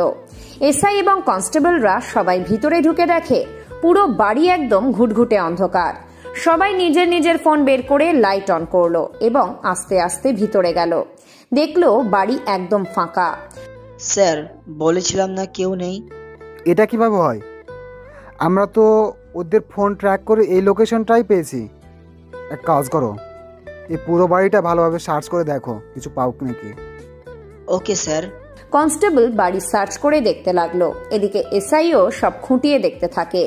এসআই এবং কনস্টেবলরা সবাই ভিতরে ঢুকে দেখে পুরো বাড়ি একদম ঘুটঘুটে অন্ধকার। সবাই নিজের নিজের ফোন বের করে লাইট অন করলো এবং আস্তে আস্তে ভিতরে গেল। দেখলো বাড়ি একদম ফাঁকা। স্যার, বলেছিলাম না কেউ নেই। এটা কিভাবে হয়? আমরা তো ওদের ফোন ট্র্যাক করে এই লোকেশনটাই পেয়েছি। এক কাজ করো, এই পুরো বাড়িটা ভালোভাবে সার্চ করে দেখো কিছু পাও নাকি। Okay sir. কনস্টেবল বাড়ি সার্চ করে দেখতে লাগলো। এদিকে এসআইও সব খুঁটিয়ে দেখতে থাকে।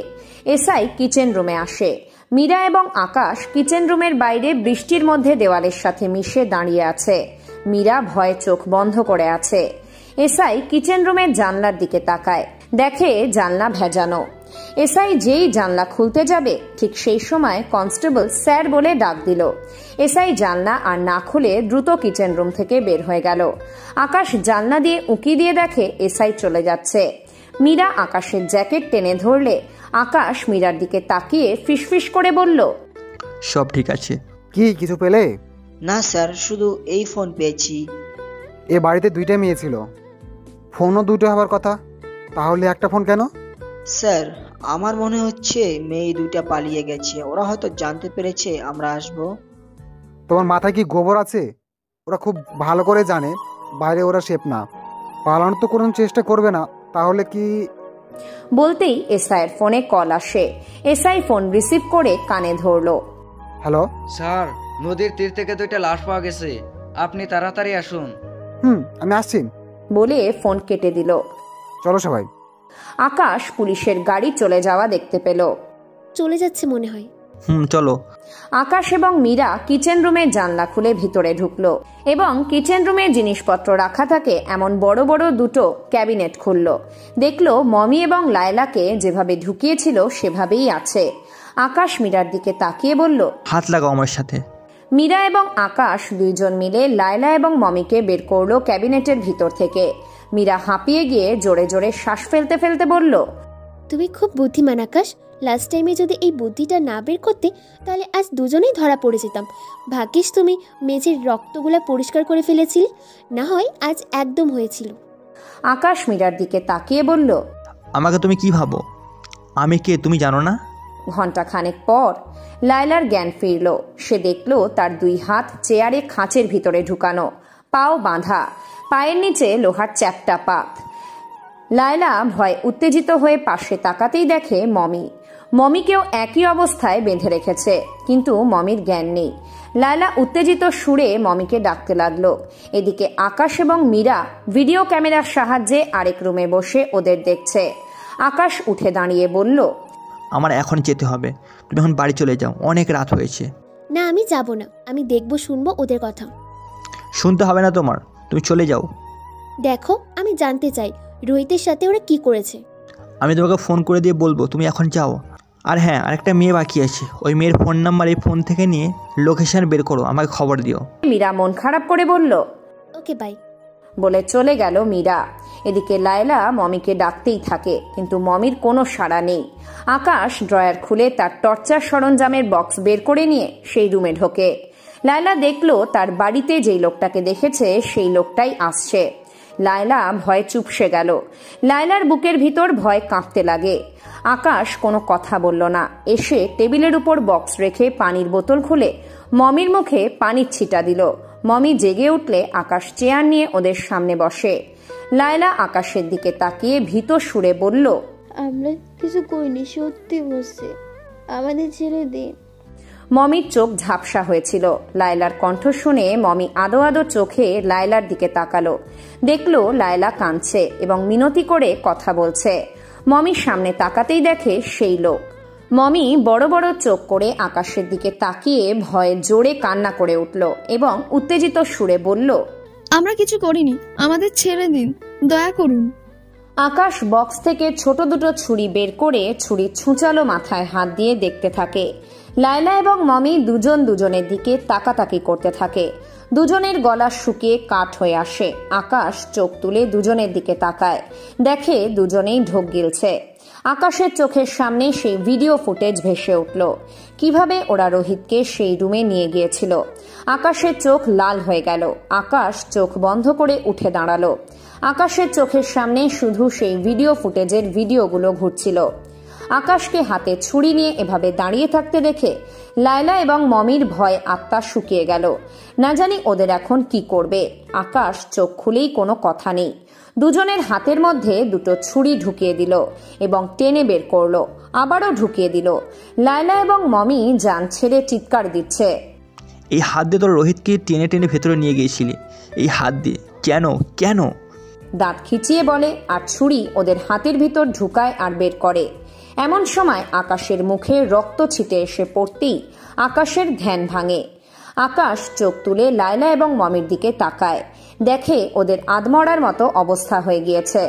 এসআই কিচেন রুমে আসে। মীরা এবং আকাশ কিচেন রুমের বাইরে বৃষ্টির মধ্যে দেওয়ালের সাথে মিশে দাঁড়িয়ে আছে। মীরা ভয়ে চোখ বন্ধ করে আছে। এসআই কিচেন রুমের জানলার দিকে তাকায়, দেখে জানলা ভেজানো। এসআই যেই জানলা খুলতে যাবে ঠিক সেই সময় কনস্টেবল স্যার বলে ডাক দিল। এসআই জানলা আর না খুলে দ্রুত কিচেন রুম থেকে বের হয়ে গেল। আকাশ জানলা দিয়ে উঁকি দিয়ে দেখে এসআই চলে যাচ্ছে। মীরা আকাশের জ্যাকেট টেনে ধরলে আকাশ মীরার দিকে তাকিয়ে ফিসফিস করে বলল, সব ঠিক আছে। কি কিছু পেলে? না স্যার, শুধু এই ফোন পেয়েছি। এ বাড়িতে দুইটা মেয়ে ছিল, ফোনও দুটো হবার কথা, তাহলে একটা ফোন কেন? স্যার, আমার মনে হচ্ছে মেয়ে দুইটা পালিয়ে গেছে। ওরা হয়তো জানতে পেরেছে আমরা আসবো। তোমার মাথায় কি গোবর আছে? ওরা খুব ভালো করে জানে বাইরে ওরা সেফ না। পালানোর তো কোনো চেষ্টা করবে না। তাহলে কি? বলতেই এসআইয়ের ফোনে কল আসে। এসআই ফোন রিসিভ করে কানে ধরলো। হ্যালো স্যার, নদীর তীর থেকে দুইটা লাশ পাওয়া গেছে, আপনি তাড়াতাড়ি আসুন। আমি আসছি বলে ফোন কেটে দিল। চলো সবাই। আকাশ পুলিশের গাড়ি চলে যাওয়া দেখতে পেল। চলে যাচ্ছে মনে হয়। চলো। আকাশ এবং মীরা কিচেন রুমের জানলা খুলে ভিতরে ঢুকলো এবং কিচেন রুমের জিনিসপত্র রাখা থাকে এমন বড় বড় দুটো ক্যাবিনেট খুললো। দেখলো মমি এবং লায়লাকে যেভাবে ঢুকিয়েছিল সেভাবেই আছে। আকাশ মীরার দিকে তাকিয়ে বলল, হাত লাগাও আমার সাথে। মীরা এবং আকাশ দুইজন মিলে লায়লা এবং মমিকে বের করলো ক্যাবিনেটের ভিতর থেকে। মীরা হাঁপিয়ে গিয়ে জোরে জোরে শ্বাস ফেলতে ফেলতে বলল, তুমি খুব বুদ্ধিমান আকাশ। লাস্ট টাইমে যদি এই বুদ্ধিটা না বের করতে তাহলে আজ দুজনেই ধরা পড়ে যেতাম। ভাগ্যিস তুমি মেঝের রক্তগুলা পরিষ্কার করে ফেলেছিলে, না হয় আজ একদম হয়েছিল। আকাশ মীরার দিকে তাকিয়ে বলল, আমাকে তুমি কি ভাবো? আমি কে তুমি জানো না? ঘন্টা খানেক পর লায়লার জ্ঞান ফিরল। সে দেখল তার দুই হাত চেয়ারে খাঁচের ভিতরে ঢুকানো, পাও বাঁধা, পায়ের নিচে লোহার চ্যাপ্টা পাত। লায়লা ভয় উত্তেজিত হয়ে পাশে তাকাতেই দেখে মমিকেও একই অবস্থায় বেঁধে রেখেছে, কিন্তু মমির জ্ঞান নেই। লায়লা উত্তেজিত সুরে মমিকে ডাকতে লাগলো। এদিকে আকাশ এবং মীরা ভিডিও ক্যামেরার সাহায্যে আরেক রুমে বসে ওদের দেখছে। আকাশ উঠে দাঁড়িয়ে বলল, আমার এখন যেতে হবে, তুমি এখন বাড়ি চলে যাও, অনেক রাত হয়েছে। না, আমি যাব না। আমি দেখবো, শুনবো ওদের কথা। শুনতে হবে না তোমার, তুমি চলে যাও। দেখো, আমি জানতে চাই রোহিতের সাথে ওরা কি করেছে। আমি তোমাকে ফোন করে দিয়ে বলবো, তুমি এখন যাও। আর হ্যাঁ, আরেকটা মেয়ে বাকি আছে, ওই মেয়ের ফোন নাম্বার এই ফোন থেকে নিয়ে লোকেশন বের করো, আমাকে খবর দিও। মীরা মন খারাপ করে বলল, ওকে বাই বলে চলে গেল মীরা। এদিকে লায়লা মমিকে ডাকতেই থাকে, কিন্তু মমির কোনো সাড়া নেই। আকাশ ড্রয়ার খুলে তার টর্চার সরঞ্জামের বক্স বের করে নিয়ে সেই রুমে ঢোকে। লায়লা দেখলো তার বাড়িতে যেই লোকটাকে দেখেছে সেই লোকটাই আসছে। লায়লা ভয়ে চুপসে গেল। লায়লার বুকের ভিতর ভয় কাঁপতে লাগে। আকাশ কোনো কথা বলল না। এসে টেবিলের উপর বক্স রেখে পানির বোতল খুলে মমির মুখে পানির ছিটা দিল। মমি জেগে উঠলে আকাশ চেয়ার নিয়ে ওদের সামনে বসে। লায়লা আকাশের দিকে তাকিয়ে ভীত সুরে বলল, আমরা কিছু করিনি, সত্যি বলছি, আমাদের ছেড়ে দিন। মমির চোখ ঝাপসা হয়েছিল। লায়লার কণ্ঠ শুনে মমি আদো আদো চোখে লায়লার দিকে তাকালো। দেখলো লায়লা কাঁদছে এবং মিনতি করে কথা বলছে। মমির সামনে তাকাতেই দেখে সেই লোক। মমি বড় বড় চোখ করে আকাশের দিকে তাকিয়ে ভয়ে জোরে কান্না করে উঠল এবং উত্তেজিত সুরে বলল, আমরা কিছু করিনি, আমাদের ছেড়ে দিন, দয়া করুন। আকাশ বক্স থেকে ছোট দুটো ছুরি বের করে ছুরির ছুঁচালো মাথায় হাত দিয়ে দেখতে থাকে। লায়লা এবং মমি দুজন দুজনের দিকে তাকাতাকি করতে থাকে। দুজনের গলা শুকিয়ে কাঠ হয়ে আসে। আকাশ চোখ তুলে দুজনের দিকে তাকায়, দেখে দুজনেই ঢোক গিলছে। আকাশের চোখের সামনে সেই ভিডিও ফুটেজ ভেসে উঠল, কিভাবে ওরা রোহিতকে সেই রুমে নিয়ে গিয়েছিল। আকাশের চোখ লাল হয়ে গেল। আকাশ চোখ বন্ধ করে উঠে দাঁড়ালো। আকাশের চোখের সামনে শুধু সেই ভিডিও ফুটেজের ভিডিওগুলো ঘুরছিল। আকাশকে হাতে ছুরি নিয়ে এভাবে দাঁড়িয়ে থাকতে দেখে লায়লা এবং মমির ভয় আত্মা শুকিয়ে গেল। না জানি ওদের এখন কি করবে। আকাশ চোখ খুলেই কোনো কথা নেই। দুজনের হাতের মধ্যে দুটো ছুরি ঢুকিয়ে দিল এবং টেনে বের করলো, আবারও ঢুকিয়ে দিল। লায়লা এবং মমি জান ছেড়ে চিৎকার দিচ্ছে, এই হাত দিয়ে তোর রোহিতকে টেনে টেনে ভেতরে নিয়ে গিয়েছিলি, এই হাত দিয়ে কেন কেন? দাঁত খিচিয়ে বলে আর ছুরি ওদের হাতের ভিতর ঢুকায় আর বের করে। এমন সময় আকাশের মুখে রক্ত ছিটে এসে পড়তেই আকাশের ধ্যান ভাঙে। আকাশ চোখ তুলে লায়লা এবং মমির দিকে তাকায়, দেখে ওদের আধমরার মতো অবস্থা হয়ে গিয়েছে।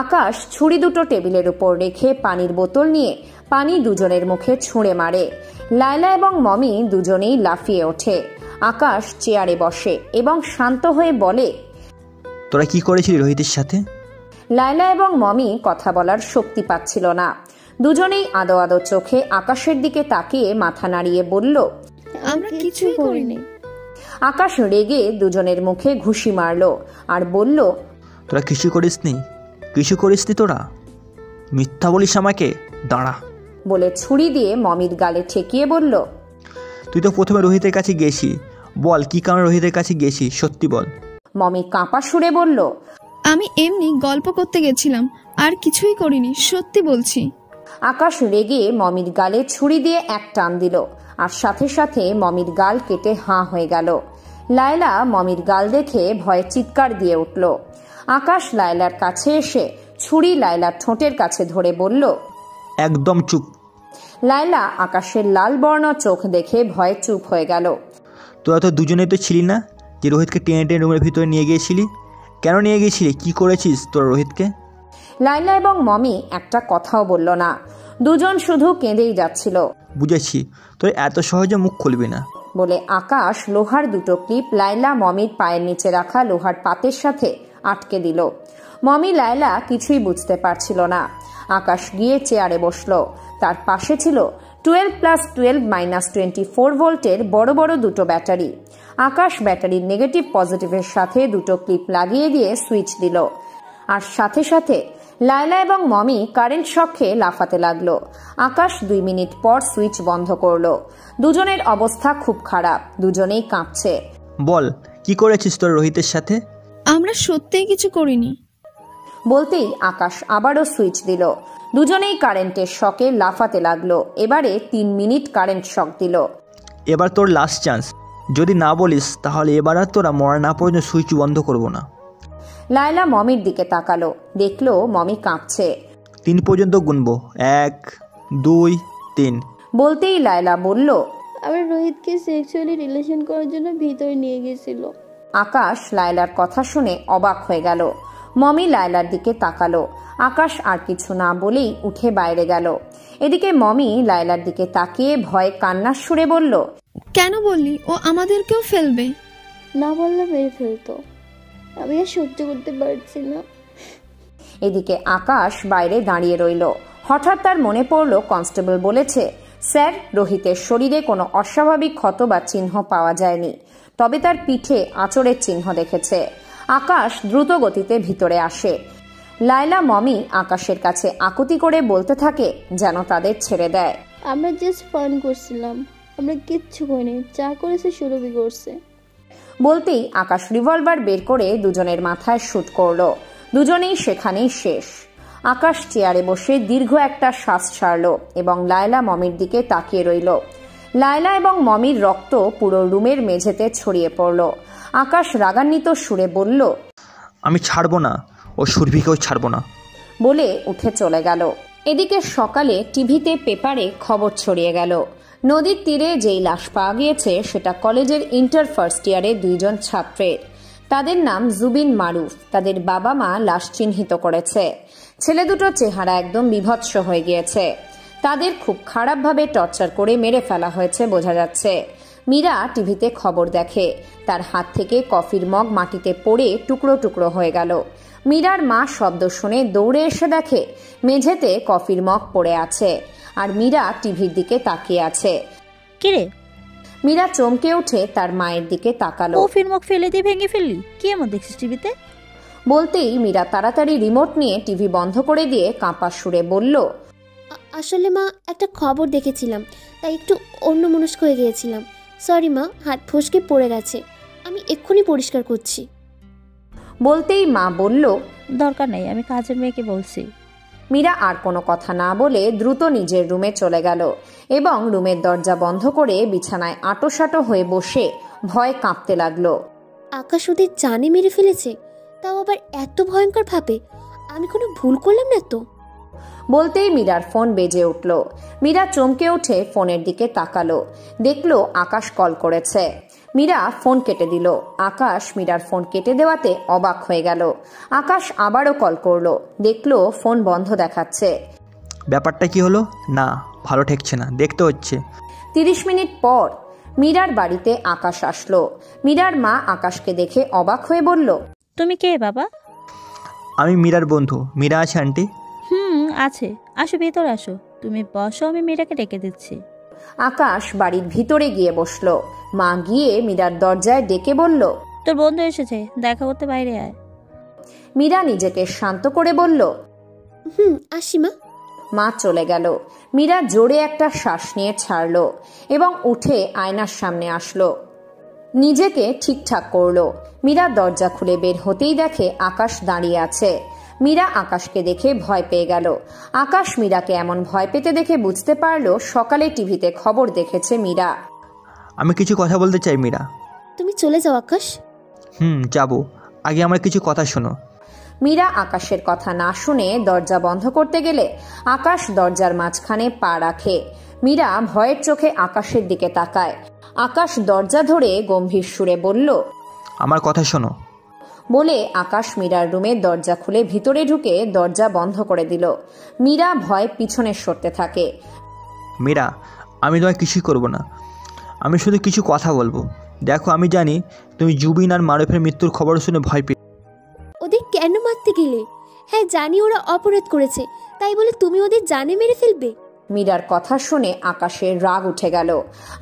আকাশ ছুরি দুটো টেবিলের উপর রেখে পানির বোতল নিয়ে পানি দুজনের মুখে ছুঁড়ে মারে। লায়লা এবং মমি দুজনেই লাফিয়ে ওঠে। আকাশ চেয়ারে বসে এবং শান্ত হয়ে বলে, তোরা কি করেছিলি রোহিতের সাথে? লায়লা এবং মমি কথা বলার শক্তি পাচ্ছিল না। দুজনেই আদো আদো চোখে আকাশের দিকে তাকিয়ে মাথা নাড়িয়ে বলল, আমরা কিছুই করিনি। আকাশ রেগে দুজনের মুখে ঘুষি মারল আর বলল, তোরা কিছু করিসনি তোরা? মিথ্যা বলিস আমাকে? দাঁড়া। বলে ছুরি দিয়ে মমির গালে ঠেকিয়ে বলল, তুই তো প্রথমে রোহিতের কাছে গেছি, বল কি কারণে রোহিতের কাছে গেছি, সত্যি বল। মমি কাঁপা সুরে বলল, আমি এমনি গল্প করতে গেছিলাম, আর কিছুই করিনি, সত্যি বলছি। আকাশ রেগে মমির গালে ছুরি দিয়ে এক টান দিল, আর সাথে সাথে মমির গাল কেটে হাঁ হয়ে গেল। লায়লা মমির গাল দেখে ভয়ে চিৎকার দিয়ে উঠল। আকাশ লায়লার কাছে এসে ছুরি লায়লার ঠোঁটের কাছে ধরে বলল, একদম চুপ। লায়লা আকাশের লাল বর্ণ চোখ দেখে ভয়ে চুপ হয়ে গেল। তোরা তো দুজনেই তো ছিলি না যে রোহিতকে টেনে টেনে রুমের ভিতরে নিয়ে গিয়েছিলি? কেন নিয়ে গিয়েছিলি? কি করেছিস তোরা রোহিতকে? লায়লা এবং মমি একটা কথাও বলল না, দুজন শুধু কেঁদেই যাচ্ছিল। বুঝেছি, তোর এত সহজে মুখ খুলবি না বলে আকাশ লোহার দুটো ক্লিপ লায়লা মমির পায়ের নিচে রাখা লোহার পাতের সাথে আটকে দিল। মমি লায়লা কিছুই বুঝতে পারছিল না। আকাশ গিয়ে চেয়ারে বসলো। তার পাশে ছিল 12+12-24 ভোল্টের বড় বড় দুটো ব্যাটারি। আকাশ ব্যাটারির নেগেটিভ পজিটিভের সাথে দুটো ক্লিপ লাগিয়ে দিয়ে সুইচ দিল, আর সাথে সাথে লায়লা এবং মমি কারেন্ট শকে লাফাতে লাগলো। আকাশ 2 মিনিট পর সুইচ বন্ধ করলো। দুজনের অবস্থা খুব খারাপ, দুজনেই কাঁপছে। বল কি করেছিস তোর রোহিতের সাথে? আমরা সত্যিই কিছু করিনি। বলতেই আকাশ আবারও সুইচ দিল। দুজনেই কারেন্টের শকে লাফাতে লাগলো। এবারে 3 মিনিট কারেন্ট শক দিল। এবার তোর লাস্ট চান্স, যদি না বলিস তাহলে এবার আর তোরা মরা না পর্যন্ত সুইচ বন্ধ করব না। লায়লা মমির দিকে তাকালো, দেখলো মমি কাঁপছে। 3 পর্যন্ত গুনবো, 1, 2, 3। বলতেই লায়লা বলল, আমার রোহিতকে সেক্সুয়ালি রিলেশন করার জন্য ভিতরে নিয়ে গেছিল। আকাশ লায়লার কথা শুনে অবাক হয়ে গেল। মমি লায়লার দিকে তাকালো। আকাশ আর কিছু না বলেই উঠে বাইরে গেল। এদিকে মমি লায়লার দিকে তাকিয়ে ভয়ে কান্নার সুরে বলল, কেন বললি? ও আমাদেরকেও ফেলবে। না বললে মেরে ফেলতো, আমি আর সহ্য করতে পারছি না। এদিকে আকাশ বাইরে দাঁড়িয়ে রইল। হঠাৎ তার মনে পড়ল কনস্টেবল বলেছে, স্যার রোহিতের শরীরে কোনো অস্বাভাবিক ক্ষত বা চিহ্ন পাওয়া যায়নি, তবে তার পিঠে আঁচড়ের চিহ্ন দেখেছে। আকাশ দ্রুত গতিতে ভিতরে আসে। লায়লা মমি আকাশের কাছে আকুতি করে বলতে থাকে যেন তাদের ছেড়ে দেয়। আমরা জাস্ট ফান করছিলাম, আমরা কিচ্ছু করিনি, যা করেছে সুরভি করছে। বলতেই আকাশ রিভলভার বের করে দুজনের মাথায় শুট করলো। দুজনেই সেখানেই শেষ। আকাশ চেয়ারে বসে দীর্ঘ একটা শ্বাস ছাড়ল এবং লায়লা মমির দিকে তাকিয়ে রইল। লায়লা এবং মমির রক্ত পুরো রুমের মেঝেতে ছড়িয়ে পড়ল। আকাশ রাগান্বিত সুরে বলল, আমি ছাড়বো না, ও সুরভিকেও ছাড়বো না। বলে উঠে চলে গেল। এদিকে সকালে টিভিতে পেপারে খবর ছড়িয়ে গেল, নদীর তীরে যেই লাশ পাওয়া গিয়েছে সেটা কলেজের ইন্টার ফার্স্ট ইয়ারে 2 জন ছাত্রের। তাদের নাম জুবিন মারুফ। তাদের বাবা মা লাশ চিহ্নিত করেছে। ছেলে দুটো চেহারা একদম বিভৎস হয়ে গিয়েছে। তাদের খুব খারাপভাবে টর্চার করে মেরে ফেলা হয়েছে বোঝা যাচ্ছে। মীরা টিভিতে খবর দেখে। তার হাত থেকে কফির মগ মাটিতে পড়ে টুকরো টুকরো হয়ে গেল। মীরার মা শব্দ শুনে দৌড়ে এসে দেখে মেঝেতে কফির মগ পড়ে আছে, আর মীরা টিভির দিকে তাকিয়ে আছে। কিরে? মীরা চমকে উঠে তার মায়ের দিকে তাকালো। কফির মগ ফেলে দিয়ে ভেঙে ফেললি? কি এমন দেখছিস টিভিতে? বলতেই মীরা তাড়াতাড়ি রিমোট নিয়ে টিভি বন্ধ করে দিয়ে কাঁপা সুরে বলল, আসলে মা একটা খবর দেখেছিলাম, তাই একটু অন্যমনস্ক হয়ে গিয়েছিলাম। সরি মা, হাত ফসকে পড়ে গেছে, আমি এক্ষুনি পরিষ্কার করছি। বলতেই মা বলল, দরকার নেই, আমি কাজের মেয়েকে বলছি। মীরা আর কোনো কথা না বলে দ্রুত নিজের রুমে চলে গেল এবং রুমের দরজা বন্ধ করে বিছানায় আঁটোসাঁটো হয়ে বসে ভয়ে কাঁপতে লাগলো। আকাশ ওদের জানে মেরে ফেলেছে, তাও আবার এত ভয়ঙ্কর ভাবে। আমি কোনো ভুল করলাম না তো? বলতেই মীরার ফোন বেজে উঠল। মীরা চমকে উঠে ফোনের দিকে তাকালো, দেখলো আকাশ কল করেছে। মীরা ফোন কেটে দিল। আকাশ মীরার ফোন কেটে দেওয়াতে অবাক হয়ে গেল। আকাশ আবারও কল করলো, দেখলো ফোন বন্ধ দেখাচ্ছে। ব্যাপারটা কি হলো? না, ভালো ঠেকছে না, দেখতে হচ্ছে। 30 মিনিট পর মীরার বাড়িতে আকাশ আসলো। মীরার মা আকাশকে দেখে অবাক হয়ে বলল, তুমি কে বাবা? আমি মীরার বন্ধু। মীরা আছে আন্টি? আছে, আসো ভেতরে আসো। তুমি বসো, আমি মীরাকে ডেকে দিচ্ছি। আকাশ বাড়ির ভিতরে গিয়ে বসলো। মা গিয়ে মীরার দরজায় ডেকে বলল, তোর বন্ধু এসেছে, দেখা করতে বাইরে আয়। মীরা নিজেকে শান্ত করে বলল, আসি মা। মা চলে গেল। মীরা জোরে একটা শ্বাস নিয়ে ছাড়লো এবং উঠে আয়নার সামনে আসলো, নিজেকে ঠিকঠাক করলো। মীরা দরজা খুলে বের হতেই দেখে আকাশ দাঁড়িয়ে আছে। মীরা আকাশকে দেখে ভয় পেয়ে গেল। আকাশ মীরাকে এমন ভয় পেতে দেখে বুঝতে পারলো সকালে টিভিতে খবর দেখেছে মীরা। আমি কিছু কথা বলতে চাই মীরা। তুমি চলে যাও আকাশ। যাব, আগে আমার কিছু কথা শোনো। মীরা আকাশের কথা না শুনে দরজা বন্ধ করতে গেলে আকাশ দরজার মাঝখানে পা রাখে। মীরা ভয়ের চোখে আকাশের দিকে তাকায়। আকাশ দরজা ধরে গম্ভীর সুরে বলল, আমার কথা শোনো। বলে আকাশ মীরার রুমে দরজা খুলে ভিতরে ঢুকে দরজা বন্ধ করে দিল। মীরা ভয় পিছনে সরতে থাকে। মীরা, আমি তোমায় কিছুই করব না, আমি শুধু কিছু কথা বলবো। দেখো, আমি জানি তুমি জুবিন আর মারুফের মৃত্যুর খবর শুনে ভয় পেয়ে। ওদের কেন মারতে গেলে? হ্যাঁ, জানি ওরা অপরাধ করেছে, তাই বলে তুমি ওদের জানে মেরে ফেলবে? মীরার কথা শুনে আকাশের রাগ উঠে গেল।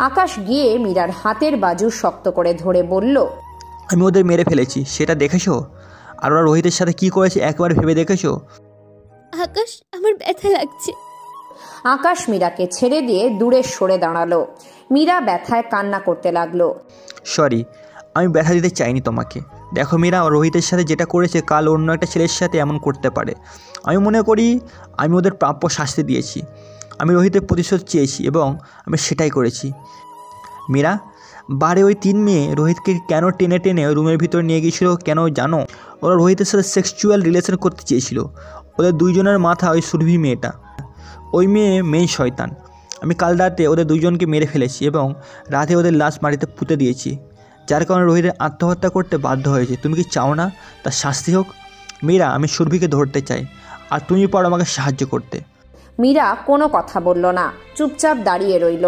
আকাশ গিয়ে মীরার হাতের বাজু শক্ত করে ধরে বলল, আমি ওদের মেরে ফেলেছি, সেটা দেখেছো? আর ওরা রোহিতের সাথে কি করেছে একবার ভেবে দেখেছো? আকাশ, আমার ব্যথা লাগছে। আকাশ মীরাকে ছেড়ে দিয়ে দূরে সরে দাঁড়ালো। মীরা ব্যথায় কান্না করতে লাগলো। সরি, আমি ব্যথা দিতে চাইনি তোমাকে। দেখো মীরা, রোহিতের সাথে যেটা করেছে কাল অন্য একটা ছেলের সাথে এমন করতে পারে। আমি মনে করি আমি ওদের প্রাপ্য শাস্তি দিয়েছি। আমি রোহিতের প্রতিশোধ চেয়েছি এবং আমি সেটাই করেছি। মীরা, বারে ওই 3 মেয়ে রোহিতকে কেন টেনে টেনে রুমের ভিতরে নিয়ে গিয়েছিল কেন জানো? ওরা রোহিতের সাথে সেক্সুয়াল রিলেশন করতে চেয়েছিল। ওদের 2 জনের মাথা ওই সুরভি মেয়েটা। ওই মেয়ে মেয়ে শয়তান। আমি কাল রাতে ওদের 2 জনকে মেরে ফেলেছি এবং রাতে ওদের লাশ মাটিতে পুঁতে দিয়েছি, যার কারণে রোহিতের আত্মহত্যা করতে বাধ্য হয়েছে। তুমি কি চাও না তার শাস্তি হোক? মীরা, আমি সুরভিকে ধরতে চাই, আর তুমি পারো আমাকে সাহায্য করতে। মীরা কোনো কথা বলল না, চুপচাপ দাঁড়িয়ে রইল।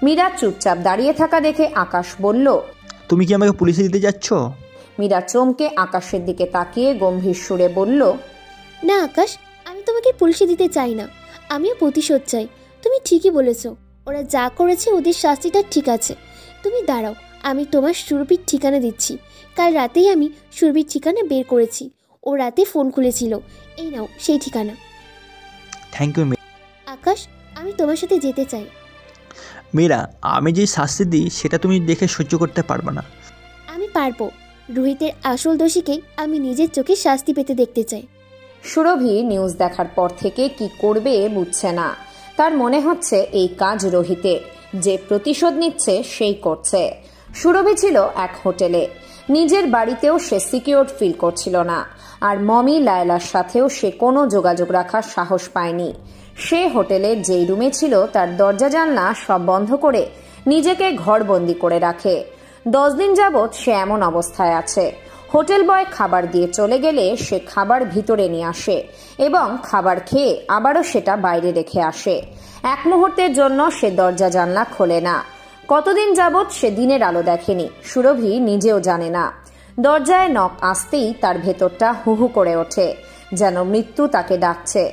মীরা চুপচাপ দাঁড়িয়ে থাকা দেখে আকাশ বলল, তুমি কি আমাকে পুলিশে দিতে যাচ্ছ? মীরা চমকে আকাশের দিকে তাকিয়ে গম্ভীর সুরে বলল, না আকাশ, আমি তোমাকে পুলিশে দিতে চাই না, আমিও প্রতিশোধ চাই। তুমি ঠিকই বলেছো, ওরা যা করেছে ওদের শাস্তিটা ঠিক আছে। তুমি দাঁড়াও, আমি তোমার সুরভির ঠিকানা দিচ্ছি। কাল রাতেই আমি সুরভির ঠিকানা বের করেছি। ও রাতে ফোন খুলেছিল। এই নাও সেই ঠিকানা। থ্যাংক ইউ আকাশ, আমি তোমার সাথে যেতে চাই। মীরা, আমি যে শাস্তি দিই সেটা তুমি দেখে সহ্য করতে পারবে না। আমি পারবো। রোহিতের আসল দোষীকে আমি নিজের চোখে শাস্তি পেতে দেখতে চাই। সুরভি নিউজ দেখার পর থেকে কি করবে বুঝছে না। তার মনে হচ্ছে এই কাজ রোহিতের, যে প্রতিশোধ নিচ্ছে সেই করছে। সুরভি ছিল এক হোটেলে। নিজের বাড়িতেও সে সিকিউর ফিল করছিল না, আর মমি লায়লার সাথেও সে কোনো যোগাযোগ রাখার সাহস পায়নি। সে হোটেলের যেই রুমে ছিল তার দরজা জানলা সব বন্ধ করে নিজেকে ঘরবন্দি করে রাখে। 10 দিন যাবৎ সে এমন অবস্থায় আছে। হোটেল বয় খাবার দিয়ে চলে গেলে সে খাবার ভিতরে নিয়ে আসে এবং খাবার খেয়ে আবারও সেটা বাইরে রেখে আসে। এক মুহূর্তের জন্য সে দরজা জানলা খোলে না। কতদিন যাবৎ সে দিনের আলো দেখেনি, সুরভি নিজেও জানে না। দরজায় নক আসতেই তার ভেতরটা হুহু করে ওঠে, যেন মৃত্যু তাকে ডাকছে।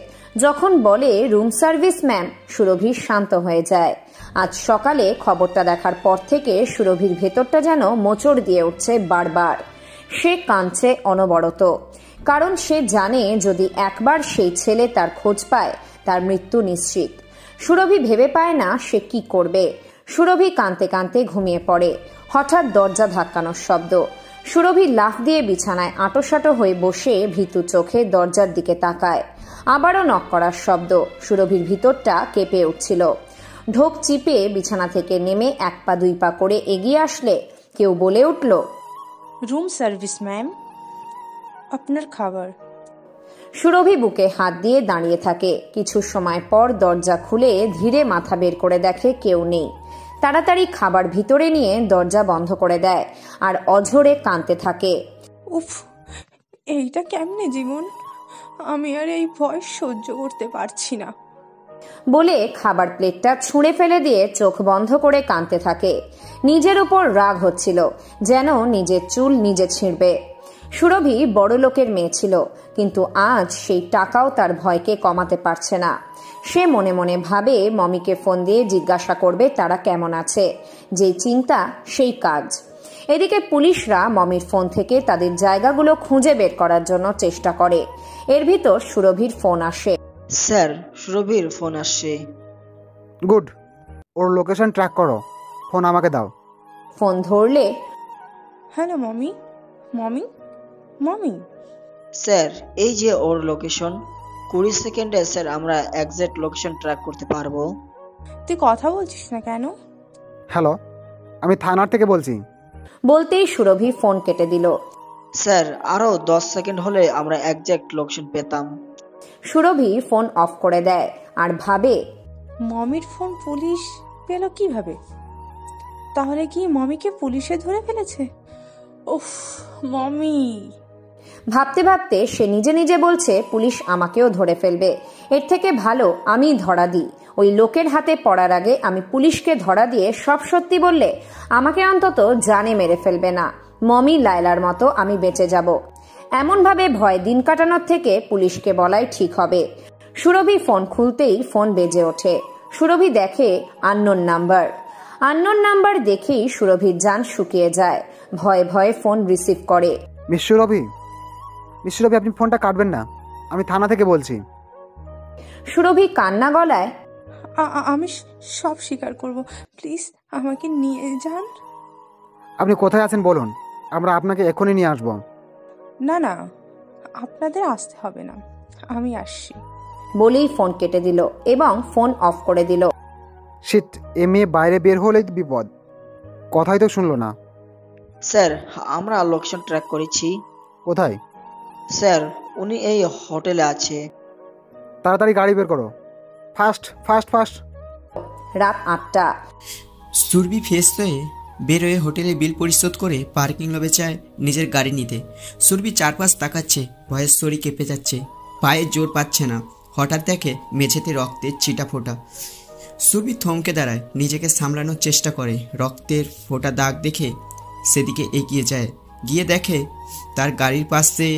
যখন বলে রুম সার্ভিস ম্যাম, সুরভি শান্ত হয়ে যায়। আজ সকালে খবরটা দেখার পর থেকে সুরভির ভেতরটা যেন মোচড় দিয়ে উঠছে বারবার। সে কাঁদছে অনবরত, কারণ সে জানে যদি একবার সেই ছেলে তার খোঁজ পায় তার মৃত্যু নিশ্চিত। সুরভি ভেবে পায় না সে কি করবে। সুরভি কাঁদতে কাঁদতে ঘুমিয়ে পড়ে। হঠাৎ দরজা ধাক্কানোর শব্দ। সুরভি লাফ দিয়ে বিছানায় আঁটোসাঁটো হয়ে বসে ভীতু চোখে দরজার দিকে তাকায়। আবারও নক করার শব্দ। সুরভির ভিতরটা কেঁপে উঠছিল। ঢোক চিপে বিছানা থেকে নেমে 1 পা 2 পা করে এগিয়ে আসলে কেউ বলে উঠল, রুম সার্ভিস ম্যাম, আপনার খাবার। সুরভি বুকে হাত দিয়ে দাঁড়িয়ে থাকে। কিছু সময় পর দরজা খুলে ধীরে মাথা বের করে দেখে কেউ নেই। তাড়াতাড়ি খাবার ভিতরে নিয়ে দরজা বন্ধ করে দেয় আর অঝরে কাঁদতে থাকে। উফ, এইটা কেমনে জীবন, আমি আর এই ভয় সহ্য করতে পারছি না বলে খাবার প্লেটটা ছুঁড়ে ফেলে দিয়ে চোখ বন্ধ করে কাঁদতে থাকে। নিজের উপর রাগ হচ্ছিল, যেন নিজের চুল নিজে ছিঁড়বে। সুরভি বড় লোকের মেয়ে ছিল, কিন্তু আজ সেই টাকাও তার ভয়কে কমাতে পারছে না। সে মনে মনে ভাবে মমিকে ফোন দিয়ে জিজ্ঞাসা করবে তারা কেমন আছে। যেই চিন্তা সেই কাজ। এদিকে পুলিশরা মমির ফোন থেকে তাদের জায়গাগুলো খুঁজে বের করার জন্য চেষ্টা করে। এর ভিতর সুরভির ফোন আসে। স্যার, সুরভির ফোন আসছে। গুড, ওর লোকেশন ট্র্যাক করো, ফোন আমাকে দাও। ফোন ধরলে, hello mommy, mommy, mommy. Sir, এই যে ওর লোকেশন। 20 সেকেন্ডে স্যার আমরা এক্সাক্ট লোকেশন ট্র্যাক করতে পারবো। তুই কথা বলছিস না কেন? হ্যালো, আমি থানার থেকে বলছি। বলতেই সুরভি ফোন কেটে দিল। স্যার, আরো 10 সেকেন্ড হলে আমরা এক্সাক্ট লোকেশন পেতাম। সুরভি ফোন অফ করে দেয় আর ভাবে, মমির ফোন পুলিশ পেল কিভাবে? তাহলে কি মমিকে পুলিশে ধরে ফেলেছে? উফ, মমি। ভাবতে ভাবতে সে নিজে নিজে বলছে, পুলিশ আমাকেও ধরে ফেলবে, এর থেকে ভালো আমি ধরা দিই। ওই লোকের হাতে পড়ার আগে আমি পুলিশকে ধরা দিয়ে সব সত্যি বললে আমাকে অন্তত জানে মেরে ফেলবে না। মমি লায়লার মতো আমি বেঁচে যাব। এমনভাবে ভয় দিন কাটানোর থেকে পুলিশকে বলাই ঠিক হবে। সুরভি ফোন খুলতেই ফোন বেজে ওঠে। সুরভি দেখে আননোন নাম্বার। আননোন নাম্বার দেখেই সুরভির জান শুকিয়ে যায়। ভয়ে ভয়ে ফোন রিসিভ করে। মিস সুরভি, আপনি ফোনটা কাটবেন না, আমি থানা থেকে বলছি। সুরভি কান্না গলায়, আমি সব স্বীকার করব, প্লিজ আমাকে নিয়ে যান। আপনি কোথায় আছেন বলুন, আমরা আপনাকে এখনই নিয়ে আসবো। না না, আপনাদের আসতে হবে না, আমি আসছি। বলেই ফোন কেটে দিল এবং ফোন অফ করে দিল। শিট, এ মেয়ে বাইরে বের হলেই বিপদ, কথাই তো শুনলো না। স্যার, আমরা লোকেশন ট্র্যাক করেছি। কোথায়? স্যার, উনি এই হোটেলে আছে। তাড়াতাড়ি গাড়ি বের করো, ফাস্ট ফাস্ট ফাস্ট। রাত 8টা। সুরভি ফ্রেশ হয়ে বের হয়ে হোটেলে বিল পরিশোধ করে পার্কিং লবে চায় নিজের গাড়ি নিতে। সুরভি চারপাশ তাকাচ্ছে, ভয়ের শরীর কেঁপে যাচ্ছে, পায়ে জোর পাচ্ছে না। হঠাৎ দেখে মেঝেতে রক্তের ছিটা ফোঁটা। সুরভি থমকে দাঁড়ায়, নিজেকে সামলানোর চেষ্টা করে। রক্তের ফোঁটা দাগ দেখে সেদিকে এগিয়ে যায়, গিয়ে দেখে তার গাড়ির পাশে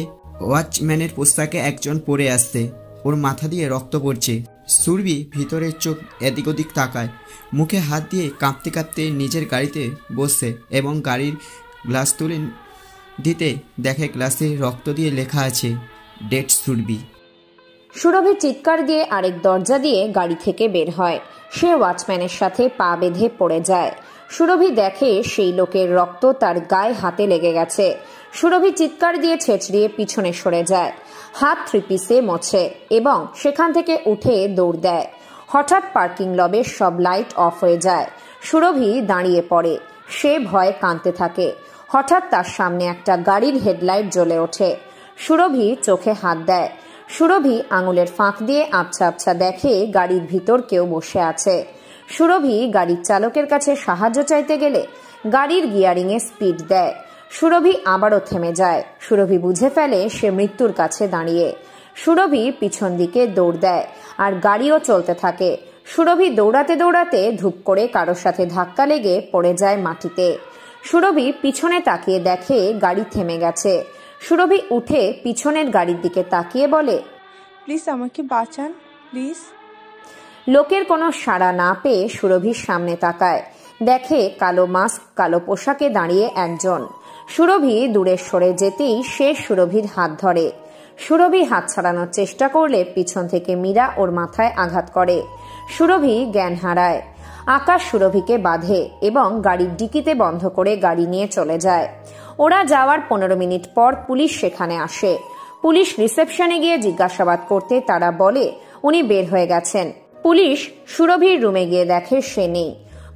ওয়াচম্যানের পোশাকে একজন পড়ে আসছে, ওর মাথা দিয়ে রক্ত পড়ছে। সুরভি ভিতরের চোখ এদিক ওদিক তাকায়, মুখে হাত দিয়ে কাঁপতে কাঁপতে নিজের গাড়িতে বসে এবং গাড়ির গ্লাস তুলে দিতে দেখে গ্লাসে রক্ত দিয়ে লেখা আছে ডেড সুরভি। সুরভি চিৎকার দিয়ে আরেক দরজা দিয়ে গাড়ি থেকে বের হয়। সে ওয়াচম্যানের সাথে পা বেঁধে পড়ে যায়। সুরভি দেখে সেই লোকের রক্ত তার গায়ে হাতে লেগে গেছে। সুরভি চিৎকার দিয়ে ছেঁচড়িয়ে পিছনে সরে যায়, হাত 3 পিসে মোছে এবং সেখান থেকে উঠে দৌড় দেয়। হঠাৎ পার্কিং লবের সব লাইট অফ হয়ে যায়। সুরভি দাঁড়িয়ে পড়ে, সে ভয়ে কাঁদতে থাকে। হঠাৎ তার সামনে একটা গাড়ির হেডলাইট জ্বলে ওঠে। সুরভি চোখে হাত দেয়। সুরভি আঙুলের ফাঁক দিয়ে আবছা আবছা দেখে গাড়ির ভিতর কেউ বসে আছে। সুরভি গাড়ির চালকের কাছে সাহায্য চাইতে গেলে গাড়ির গিয়ারিংয়ে স্পিড দেয়। সুরভি আবারও থেমে যায়। সুরভি বুঝে ফেলে সে মৃত্যুর কাছে দাঁড়িয়ে। সুরভি পিছন দিকে দৌড় দেয় আর গাড়িও চলতে থাকে। সুরভি দৌড়াতে দৌড়াতে ধূপ করে কারোর সাথে ধাক্কা লেগে পড়ে যায় মাটিতে। সুরভি পিছনে তাকিয়ে দেখে গাড়ি থেমে গেছে। সুরভি উঠে পিছনের গাড়ির দিকে তাকিয়ে বলে, প্লিজ আমাকে বাঁচান, প্লিজ। লোকের কোনো সাড়া না পেয়ে সুরভির সামনে তাকায়, দেখে কালো মাস্ক, কালো পোশাকে দাঁড়িয়ে একজন। সুরভি দূরে সরে যেতেই সে সুরভির হাত ধরে। সুরভি হাত ছাড়ানোর চেষ্টা করলে পিছন থেকে মীরা ওর মাথায় আঘাত করে। সুরভি জ্ঞান হারায়। আকাশ সুরভিকে বাঁধে এবং গাড়ির ডিকিতে বন্ধ করে গাড়ি নিয়ে চলে যায়। ওরা যাওয়ার 15 মিনিট পর পুলিশ সেখানে আসে। পুলিশ রিসেপশনে গিয়ে জিজ্ঞাসাবাদ করতে তারা বলে উনি বের হয়ে গেছেন। পুলিশ সুরভির রুমে গিয়ে দেখে সে নেই।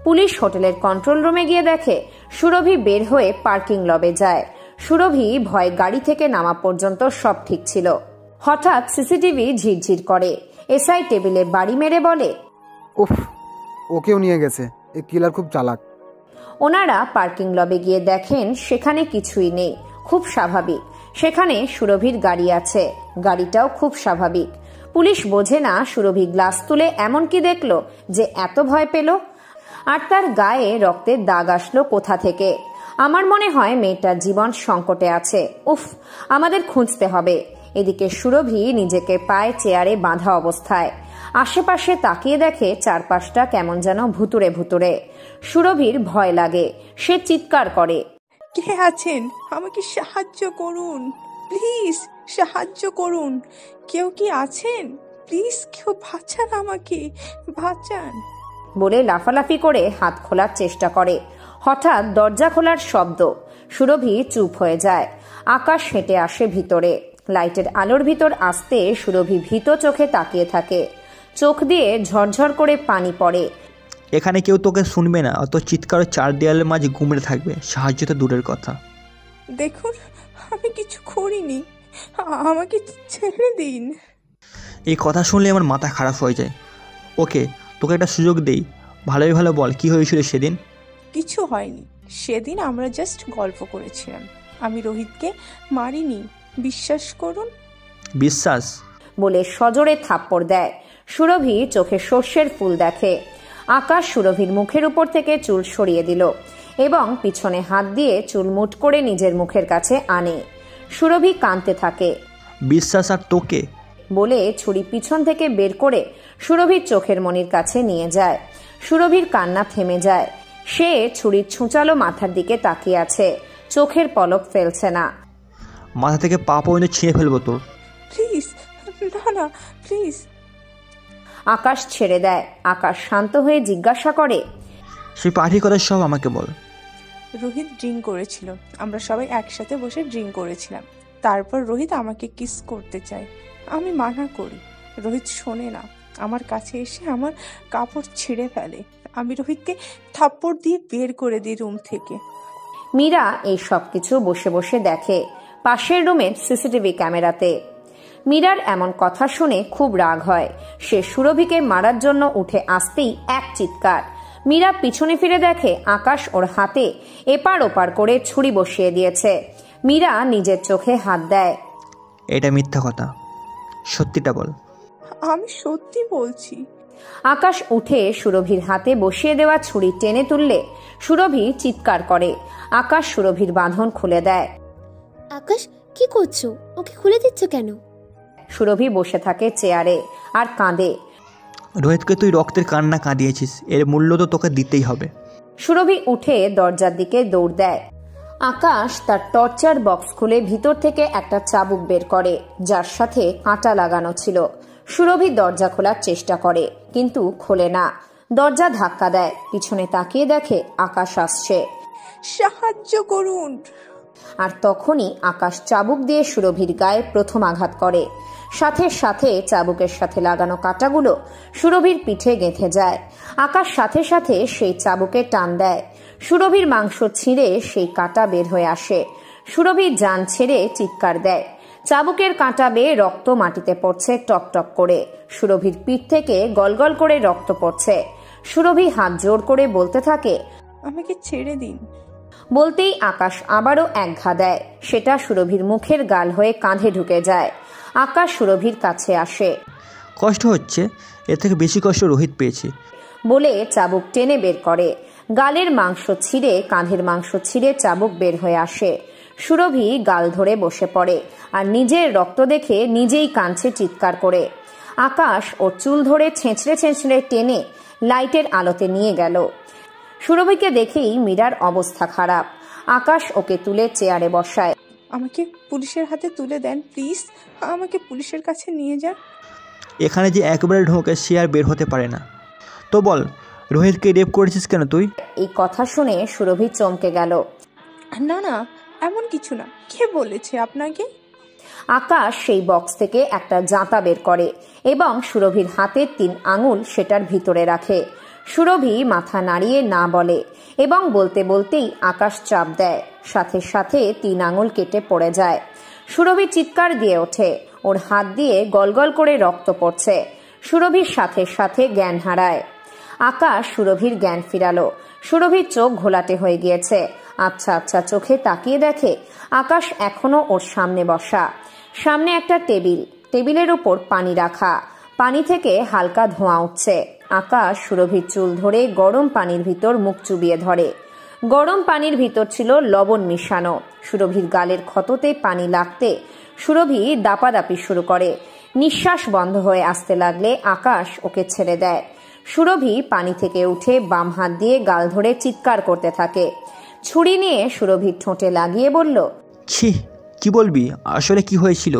পুলিশ হোটেলের কন্ট্রোল রুমে গিয়ে দেখে সুরভি বের হয়ে পার্কিং লবে যায়। সুরভি ভয়ে গাড়ি থেকে নামা পর্যন্ত সব ঠিক ছিল। হঠাৎ সিসিটিভি ঝিরঝির করে। এসআই টেবিলে বাড়ি মেরে বলে, উফ, ওকেও নিয়ে গেছে, এই কিলার খুব চালাক। ওনারা পার্কিং লবে গিয়ে দেখেন সেখানে কিছুই নেই, খুব স্বাভাবিক। সেখানে সুরভির গাড়ি আছে, গাড়িটাও খুব স্বাভাবিক। পুলিশ বোঝে না সুরভি গ্লাস তুলে এমন কি দেখলো যে এত ভয় পেল, আর তার গায়ে রক্তের দাগ আসলো কোথা থেকে। আমার মনে হয় মেয়েটার জীবন সংকটে আছে। উফ, আমাদের খুঁজতে হবে। এদিকে সুরভি নিজেকে পায়ে চেয়ারে বাঁধা অবস্থায়। আশেপাশে তাকিয়ে দেখে চারপাশটা কেমন যেন ভুতুরে ভুতুরে। সুরভির ভয় লাগে, সে চিৎকার করে, কে আছেন? আমাকে সাহায্য করুন, প্লিজ সাহায্য করুন। কেউ কি আছেন? প্লিজ কেউ বাঁচান, আমাকে বাঁচান। বলে লাফালাফি করে হাত খোলার চেষ্টা করে। হঠাৎ দরজা খোলার শব্দ। সুরভি চুপ হয়ে যায়। আকাশ হেঁটে আসে ভিতরে। লাইটের আলোর ভিতর আসতে সুরভি ভীত চোখে তাকিয়ে থাকে। চোখ দিয়ে ঝরঝর করে পানি পড়ে। এখানে কেউ তোকে শুনবে না, অত চিৎকার চার দেয়ালের মাঝে গুমড়ে থাকবে, সাহায্য তো দূরের কথা। দেখুন, আমি কিছু করিনি, আমাকে ছেড়ে দিন। এই কথা শুনলে আমার মাথা খারাপ হয়ে যায়। ওকে, তোকে একটা সুযোগ দেই, ভালোই ভালো বল কি হয়েছিল সেদিন। কিছু হয়নি, সেদিন আমরা জাস্ট গল্প করেছিলাম। আমি রোহিতকে মারিনি, বিশ্বাস করুন। বিশ্বাস? বলে সজোরে থাপ্পড় দেয়। সুরভি চোখে সর্ষের ফুল দেখে। আকাশ সুরভির মুখের উপর থেকে চুল সরিয়ে দিল এবং পিছনে হাত দিয়ে চুল মুঠ করে নিজের মুখের কাছে আনে। সুরভি কাঁদতে থাকে। বিশ্বাস আর তোকে? বলে ছুরি পিছন থেকে বের করে সুরভির চোখের মনির কাছে নিয়ে যায়। সুরভির কান্না থেমে যায়। সে ছুরির ছুঁচালো মাথার দিকে তাকিয়ে আছে, চোখের পলক ফেলছে না। মাথা থেকে পা পর্যন্ত ছিঁড়ে ফেলবো তোর। প্লিজ, না না প্লিজ। আকাশ ছেড়ে দেয়। আকাশ শান্ত হয়ে জিজ্ঞাসা করে, সেই পার্টির কথা সব আমাকে বল। রোহিত ড্রিঙ্ক করেছিল, আমরা সবাই একসাথে বসে ড্রিঙ্ক করেছিলাম। তারপর রোহিত আমাকে কিস করতে চায়, আমি মানা করি। রোহিত শোনে না, আমার কাছে এসে আমার কাপড় ছিঁড়ে ফেলে। আমি রোহিতকে থাপ্পড় দিয়ে বের করে দিই রুম থেকে। মীরা এই সব কিছু বসে বসে দেখে পাশের রুমের সিসিটিভি ক্যামেরাতে। মীরার এমন কথা শুনে খুব রাগ হয়। সে সুরভিকে মারার জন্য উঠে আসতেই এক চিৎকার। মীরা পিছনে ফিরে দেখে আকাশ ওর হাতে এপার ওপার করে ছুরি বসিয়ে দিয়েছে। মীরা নিজের চোখে হাত দেয়। এটা মিথ্যা কথা, সত্যিটা বল। আমি সত্যি বলছি। আকাশ উঠে সুরভির হাতে বসিয়ে দেওয়া ছুরি টেনে তুললে সুরভি চিৎকার করে। আকাশ সুরভির বাঁধন খুলে দেয়। আকাশ, কি করছো? ওকে খুলে দিচ্ছ কেন? সুরভি বসে থাকে চেয়ারে আর কাঁদে। রোহিতকে তুই রক্তের কান্না কাঁদিয়েছিস, এর মূল্য তো তোকে দিতেই হবে। সুরভি উঠে দরজার দিকে দৌড় দেয়। আকাশ তার টর্চার বক্স খুলে ভিতর থেকে একটা চাবুক বের করে, যার সাথে কাঁটা লাগানো ছিল। সুরভি দরজা খোলার চেষ্টা করে, কিন্তু খোলে না। দরজা ধাক্কা দেয়। পিছনে তাকিয়ে দেখে আকাশ আসছে। সাহায্য করুন। আর তখনই আকাশ চাবুক দিয়ে সুরভির গায়ে প্রথম আঘাত করে। সাথে সাথে চাবুকের সাথে লাগানো কাঁটাগুলো সুরভির পিঠে গেঁথে যায়। আকাশ সাথে সাথে সেই চাবুকে টান দেয়। সুরভির মাংস ছিঁড়ে সেই কাঁটা বের হয়ে আসে। সুরভির জান ছেড়ে চিৎকার দেয়। চাবুকের কাঁটা বেয়ে রক্ত মাটিতে পড়ছে টক টক করে। সুরভির পিঠ থেকে গলগল করে রক্ত পড়ছে। সুরভি হাত জোর করে বলতে থাকে, আমাকে ছেড়ে দিন। বলতেই আকাশ আবারও এক ঘা দেয়। সেটা সুরভির মুখের গাল হয়ে কাঁধে ঢুকে যায়। আকাশ সুরভির কাছে আসে। কষ্ট হচ্ছে, এর থেকে বেশি কষ্ট রোহিত পেয়েছে বলে চাবুক টেনে বের করে। গালের মাংস ছিঁড়ে কাঁধের মাংস ছিঁড়ে চাবুক বের হয়ে আসে। সুরভি গাল ধরে বসে পড়ে আর নিজের রক্ত দেখে নিজেই কাঁদছে চিৎকার করে। আকাশ ওর চুল ধরে ছেঁচড়ে ছেঁচড়ে টেনে লাইটের আলোতে নিয়ে গেল। সুরভিকে দেখেই মীরার অবস্থা খারাপ। আকাশ ওকে তুলে চেয়ারে বসায়। আমাকে পুলিশের হাতে তুলে দেন প্লিজ, আমাকে পুলিশের কাছে নিয়ে যান। এখানে যে একবারে ঢোকে সে আর বের হতে পারে না। তো বল, রোহিতকে রেপ করেছিস কেন তুই? এই কথা শুনে সুরভি চমকে গেল। না না, এমন কিছু না। কে বলেছে আপনাকে? আকাশ সেই বক্স থেকে একটা জাঁতা বের করে এবং সুরভির হাতের 3 আঙুল সেটার ভিতরে রাখে। সুরভি মাথা নাড়িয়ে না বলে এবং বলতে বলতেই আকাশ চাপ দেয়। সাথে সাথে 3 আঙুল কেটে পড়ে যায়। সুরভি চিৎকার দিয়ে ওঠে। ওর হাত দিয়ে গলগল করে রক্ত পড়ছে। সুরভির সাথে সাথে জ্ঞান হারায়। আকাশ সুরভির জ্ঞান ফিরালো। সুরভির চোখ ঘোলাটে হয়ে গিয়েছে। আচ্ছা আচ্ছা চোখে তাকিয়ে দেখে আকাশ এখনো ওর সামনে বসা। সামনে একটা টেবিল, টেবিলের উপর পানি রাখা। পানি থেকে হালকা ধোঁয়া উঠছে। আকাশ সুরভির চুল ধরে গরম পানির ভিতর মুখ চুবিয়ে ধরে। গরম পানির ভিতর ছিল লবণ মিশানো। সুরভির গালের ক্ষততে পানি লাগতে সুরভি দাপাদাপি শুরু করে। নিঃশ্বাস বন্ধ হয়ে আসতে লাগলে আকাশ ওকে ছেড়ে দেয়। সুরভি পানি থেকে উঠে বাম হাত দিয়ে গাল ধরে চিৎকার করতে থাকে। ছুরি নিয়ে সুরভির ঠোঁটে লাগিয়ে বলল, ছি, কি বলবি? আসলে কি হয়েছিল?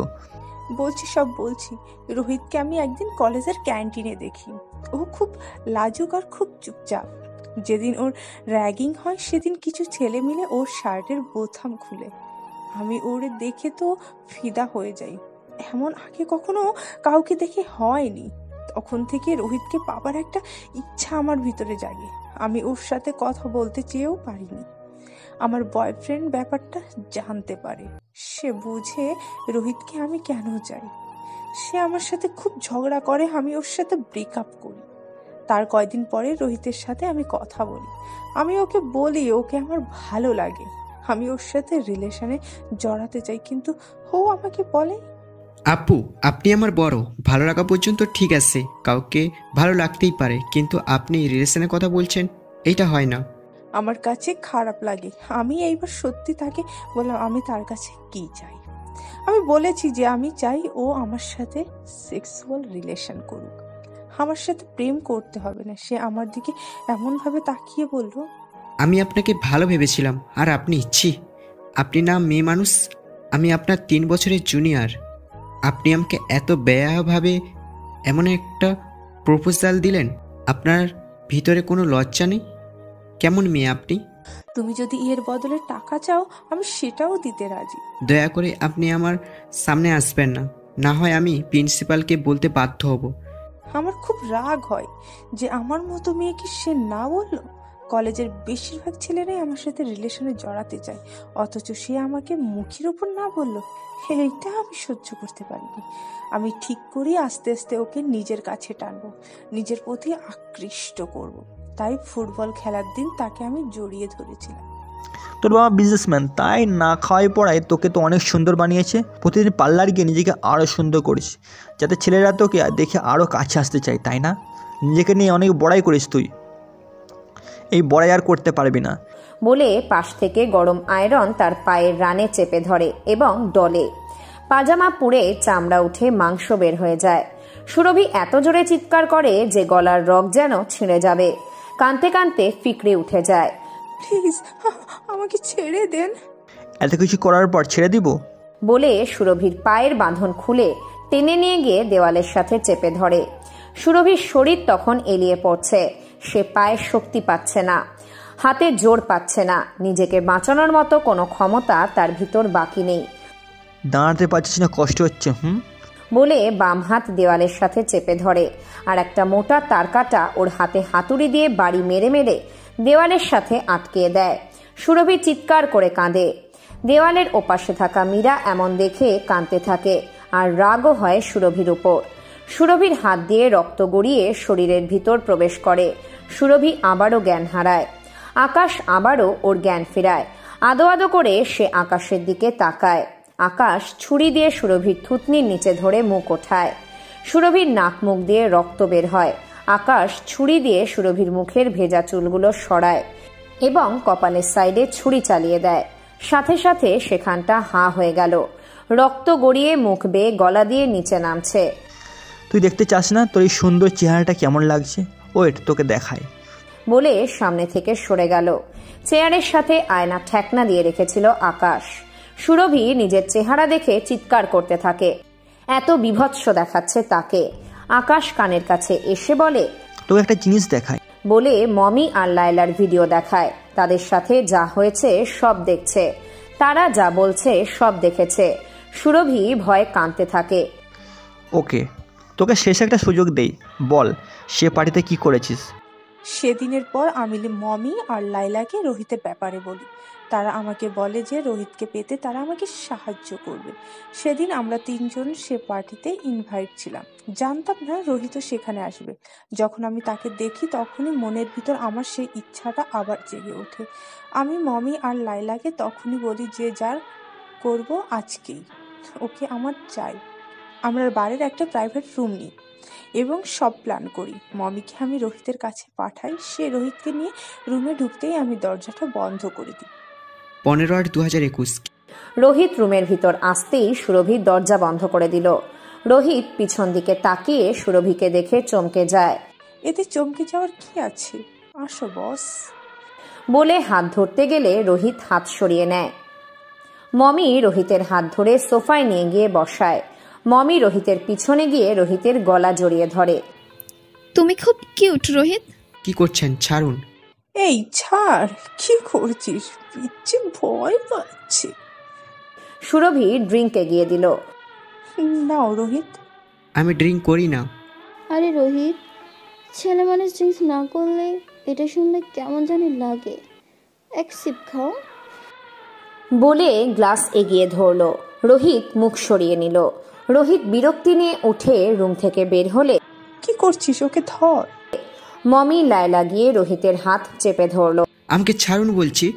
সব বলছি। রোহিতকে আমি একদিন কলেজের ক্যান্টিনে দেখি। ও খুব লাজুক আর খুব চুপচাপ। যেদিন ওর র্যাগিং হয় সেদিন কিছু ছেলে মিলে ওর শার্টের বোতাম খুলে। আমি ওরে দেখে তো ফিদা হয়ে যাই। এমন আগে কখনো কাউকে দেখে হয়নি। তখন থেকে রোহিতকে পাবার একটা ইচ্ছা আমার ভিতরে জাগে। আমি ওর সাথে কথা বলতে চেয়েও পারিনি। আমার বয়ফ্রেন্ড ব্যাপারটা জানতে পারে। সে বুঝে রোহিতকে আমি কেন চাই। সে আমার সাথে খুব ঝগড়া করে, আমি ওর সাথে ব্রেকআপ করি। তার কয়দিন পরে রোহিতের সাথে আমি কথা বলি। আমি ওকে বলি ওকে আমার ভালো লাগে, আমি ওর সাথে রিলেশনে জড়াতে চাই, কিন্তু ও আমাকে বলে, আপু আপনি আমার বড়, ভালো লাগা পর্যন্ত ঠিক আছে, কাউকে ভালো লাগতেই পারে, কিন্তু আপনি রিলেশনের কথা বলছেন, এইটা হয় না। আমার কাছে খারাপ লাগে। আমি এইবার সত্যি তাকে বললাম আমি তার কাছে কি চাই। আমি বলেছি যে আমি চাই ও আমার সাথে সেক্সুয়াল রিলেশন করুক, আমার সাথে প্রেম করতে হবে না। সে আমার দিকে এমনভাবে তাকিয়ে বলল, আমি আপনাকে ভালো ভেবেছিলাম, আর আপনি আপনি না মেয়ে মানুষ, আমি আপনার 3 বছরের জুনিয়র। আপনি আমাকে এত বেয়াভাবে এমন একটা প্রপোজাল দিলেন, আপনার ভিতরে কোনো লজ্জা নেই? কেমন মেয়ে আপনি? তুমি যদি এর বদলে টাকা চাও আমি সেটাও দিতে রাজি। দয়া করে আপনি আমার সামনে আসবেন না, না হয় আমি প্রিন্সিপালকে বলতে বাধ্য হব। আমার খুব রাগ হয় যে আমার মতো মেয়েকে সে না বললো। কলেজের বেশিরভাগ ছেলেরাই আমার সাথে রিলেশনে জড়াতে চায়, অথচ সে আমাকে মুখের উপর না বললো। এইটা আমি সহ্য করতে পারিনি। আমি ঠিক করি আস্তে আস্তে ওকে নিজের কাছে টানবো, নিজের প্রতি আকৃষ্ট করব। তাই ফুটবল খেলার দিন তাকে আমি জড়িয়ে ধরেছিলাম। তোর বাবা বিজনেসম্যান, তাই না খাওয়াই পড়ায় তোকে তো অনেক সুন্দর বানিয়েছে। প্রতিদিন পার্লার গিয়ে নিজেকে আরও সুন্দর করিস, যাতে ছেলেরা তোকে দেখে আরও কাছে আসতে চায়, তাই না? নিজেকে নিয়ে অনেক বড়াই করিস তুই, এই বড়াই আর করতে পারবি না বলে পাশ থেকে গরম আয়রন তার পায়ের রানে চেপে ধরে এবং ডলে। পাজামা পুড়ে চামড়া উঠে মাংস বের হয়ে যায়। সুরভি এত জোরে চিৎকার করে যে গলার রগ যেন ছিঁড়ে যাবে। কাঁদতে কাঁদতে ফিকড়ে উঠে যায়। প্লিজ আমাকে ছেড়ে দেন। এত কিছু করার পর ছেড়ে দিব বলে সুরভির পায়ের বাঁধন খুলে টেনে নিয়ে গিয়ে দেওয়ালের সাথে চেপে ধরে। সুরভির শরীর তখন এলিয়ে পড়ছে। সে পায়ে শক্তি পাচ্ছে না, হাতে জোর পাচ্ছে না, নিজেকে বাঁচানোর মতো কোনো ক্ষমতা তার ভিতর বাকি নেই। দাঁড়াতে পারছিস না, কষ্ট হচ্ছে বলে বাম হাত দেওয়ালের সাথে চেপে ধরে, আর একটা মোটা তারকাটা ওর হাতে হাতুড়ি দিয়ে বাড়ি মেরে মেরে দেওয়ালের সাথে আটকে দেয়। সুরভি চিৎকার করে কাঁদে। দেওয়ালের ওপাশে থাকা মীরা এমন দেখে কাঁদতে থাকে, আর রাগও হয় সুরভির উপর। সুরভির হাত দিয়ে রক্ত গড়িয়ে শরীরের ভিতর প্রবেশ করে। সুরভি আবারও জ্ঞান হারায়। আকাশ আবারও ওর জ্ঞান ফেরায়। আদো আদো করে সে আকাশের দিকে তাকায়। আকাশ ছুরি দিয়ে সুরভির থুতনির নিচে ধরে মুখ ওঠায়। সুরভির নাক মুখ দিয়ে রক্ত বের হয়। আকাশ ছুরি দিয়ে সুরভির মুখের ভেজা চুলগুলো সরায় এবং কপালের সাইডে ছুরি চালিয়ে দেয়। সাথে সাথে সেখানটা হাঁ হয়ে গেল। রক্ত গড়িয়ে মুখ বেয়ে গলা দিয়ে নিচে নামছে। তুই দেখতে চাস না তোর এই সুন্দর চেহারাটা কেমন লাগছে? ওয়েট, তোকে দেখায় বলে সামনে থেকে সরে গেল। চেয়ারের সাথে আয়না ঠেকনা দিয়ে রেখেছিল আকাশ। সুরভি নিজের চেহারা দেখে চিৎকার করতে থাকে, এত বিভৎস দেখাচ্ছে তাকে। আকাশ কানের কাছে এসে বলে, তোকে একটা জিনিস দেখায় বলে মমি আর লায়লার ভিডিও দেখায়। তাদের সাথে যা হয়েছে সব দেখছে, তারা যা বলছে সব দেখেছে। সুরভি ভয়ে কাঁদতে থাকে। ওকে, তোকে শেষ একটা সুযোগ দেই, বল সে পার্টিতে কি করেছিস? সেদিনের পর আমি মমি আর লাইলাকে রোহিতের ব্যাপারে বলি। তারা আমাকে বলে যে রোহিতকে পেতে তারা আমাকে সাহায্য করবে। সেদিন আমরা 3 জন সে পার্টিতে ইনভাইট ছিলাম। জানতাম না রোহিতও সেখানে আসবে। যখন আমি তাকে দেখি তখনই মনের ভিতর আমার সেই ইচ্ছাটা আবার জেগে ওঠে। আমি মমি আর লাইলাকে তখনই বলি যে যার করব আজকেই, ওকে আমার চাই। আমরা বাড়ির একটা প্রাইভেট রুম নিই এবং সব প্ল্যান করি। মমিকে আমি রোহিতের কাছে পাঠাই। সে রোহিতকে নিয়ে রুমে ঢুকতেই আমি দরজাটা বন্ধ করে দিই। 15/8/2021। রোহিত রুমের ভিতর আসতেই সুরভি দরজা বন্ধ করে দিল। রোহিত পিছন দিকে তাকিয়ে সুরভিকে দেখে চমকে যায়। এতে চমকে যাওয়ার কি আছে, আসো বস বলে হাত ধরতে গেলে রোহিত হাত সরিয়ে নেয়। মমি রোহিতের হাত ধরে সোফায় নিয়ে গিয়ে বসায়। মমি রোহিতের পিছনে গিয়ে রোহিতের গলা জড়িয়ে ধরে। তুমি খুব কিউট রোহিত। কি করছেন? ছাড়ুন। এই ছাড়, কি করছিস? পিচ্ছি ভয় পাচ্ছে। সুরভি ড্রিঙ্ক এগিয়ে দিল। নাও রোহিত। আমি ড্রিঙ্ক করি না। আরে রোহিত, ছেলে মানুষ ড্রিঙ্কস না করলে এটা শুনলে কেমন জানি লাগে। এক সিপ খাও। বলে গ্লাস এগিয়ে ধরল। রোহিত মুখ সরিয়ে নিল। রোহিত বিরক্তি নিয়ে উঠে রুম থেকে বের হলে, কি করছিস? ওকে ধর। মমি লায়লা গিয়ে রোহিতের হাত চেপে ধরল। আমাকে ছাড়ুন বলছি।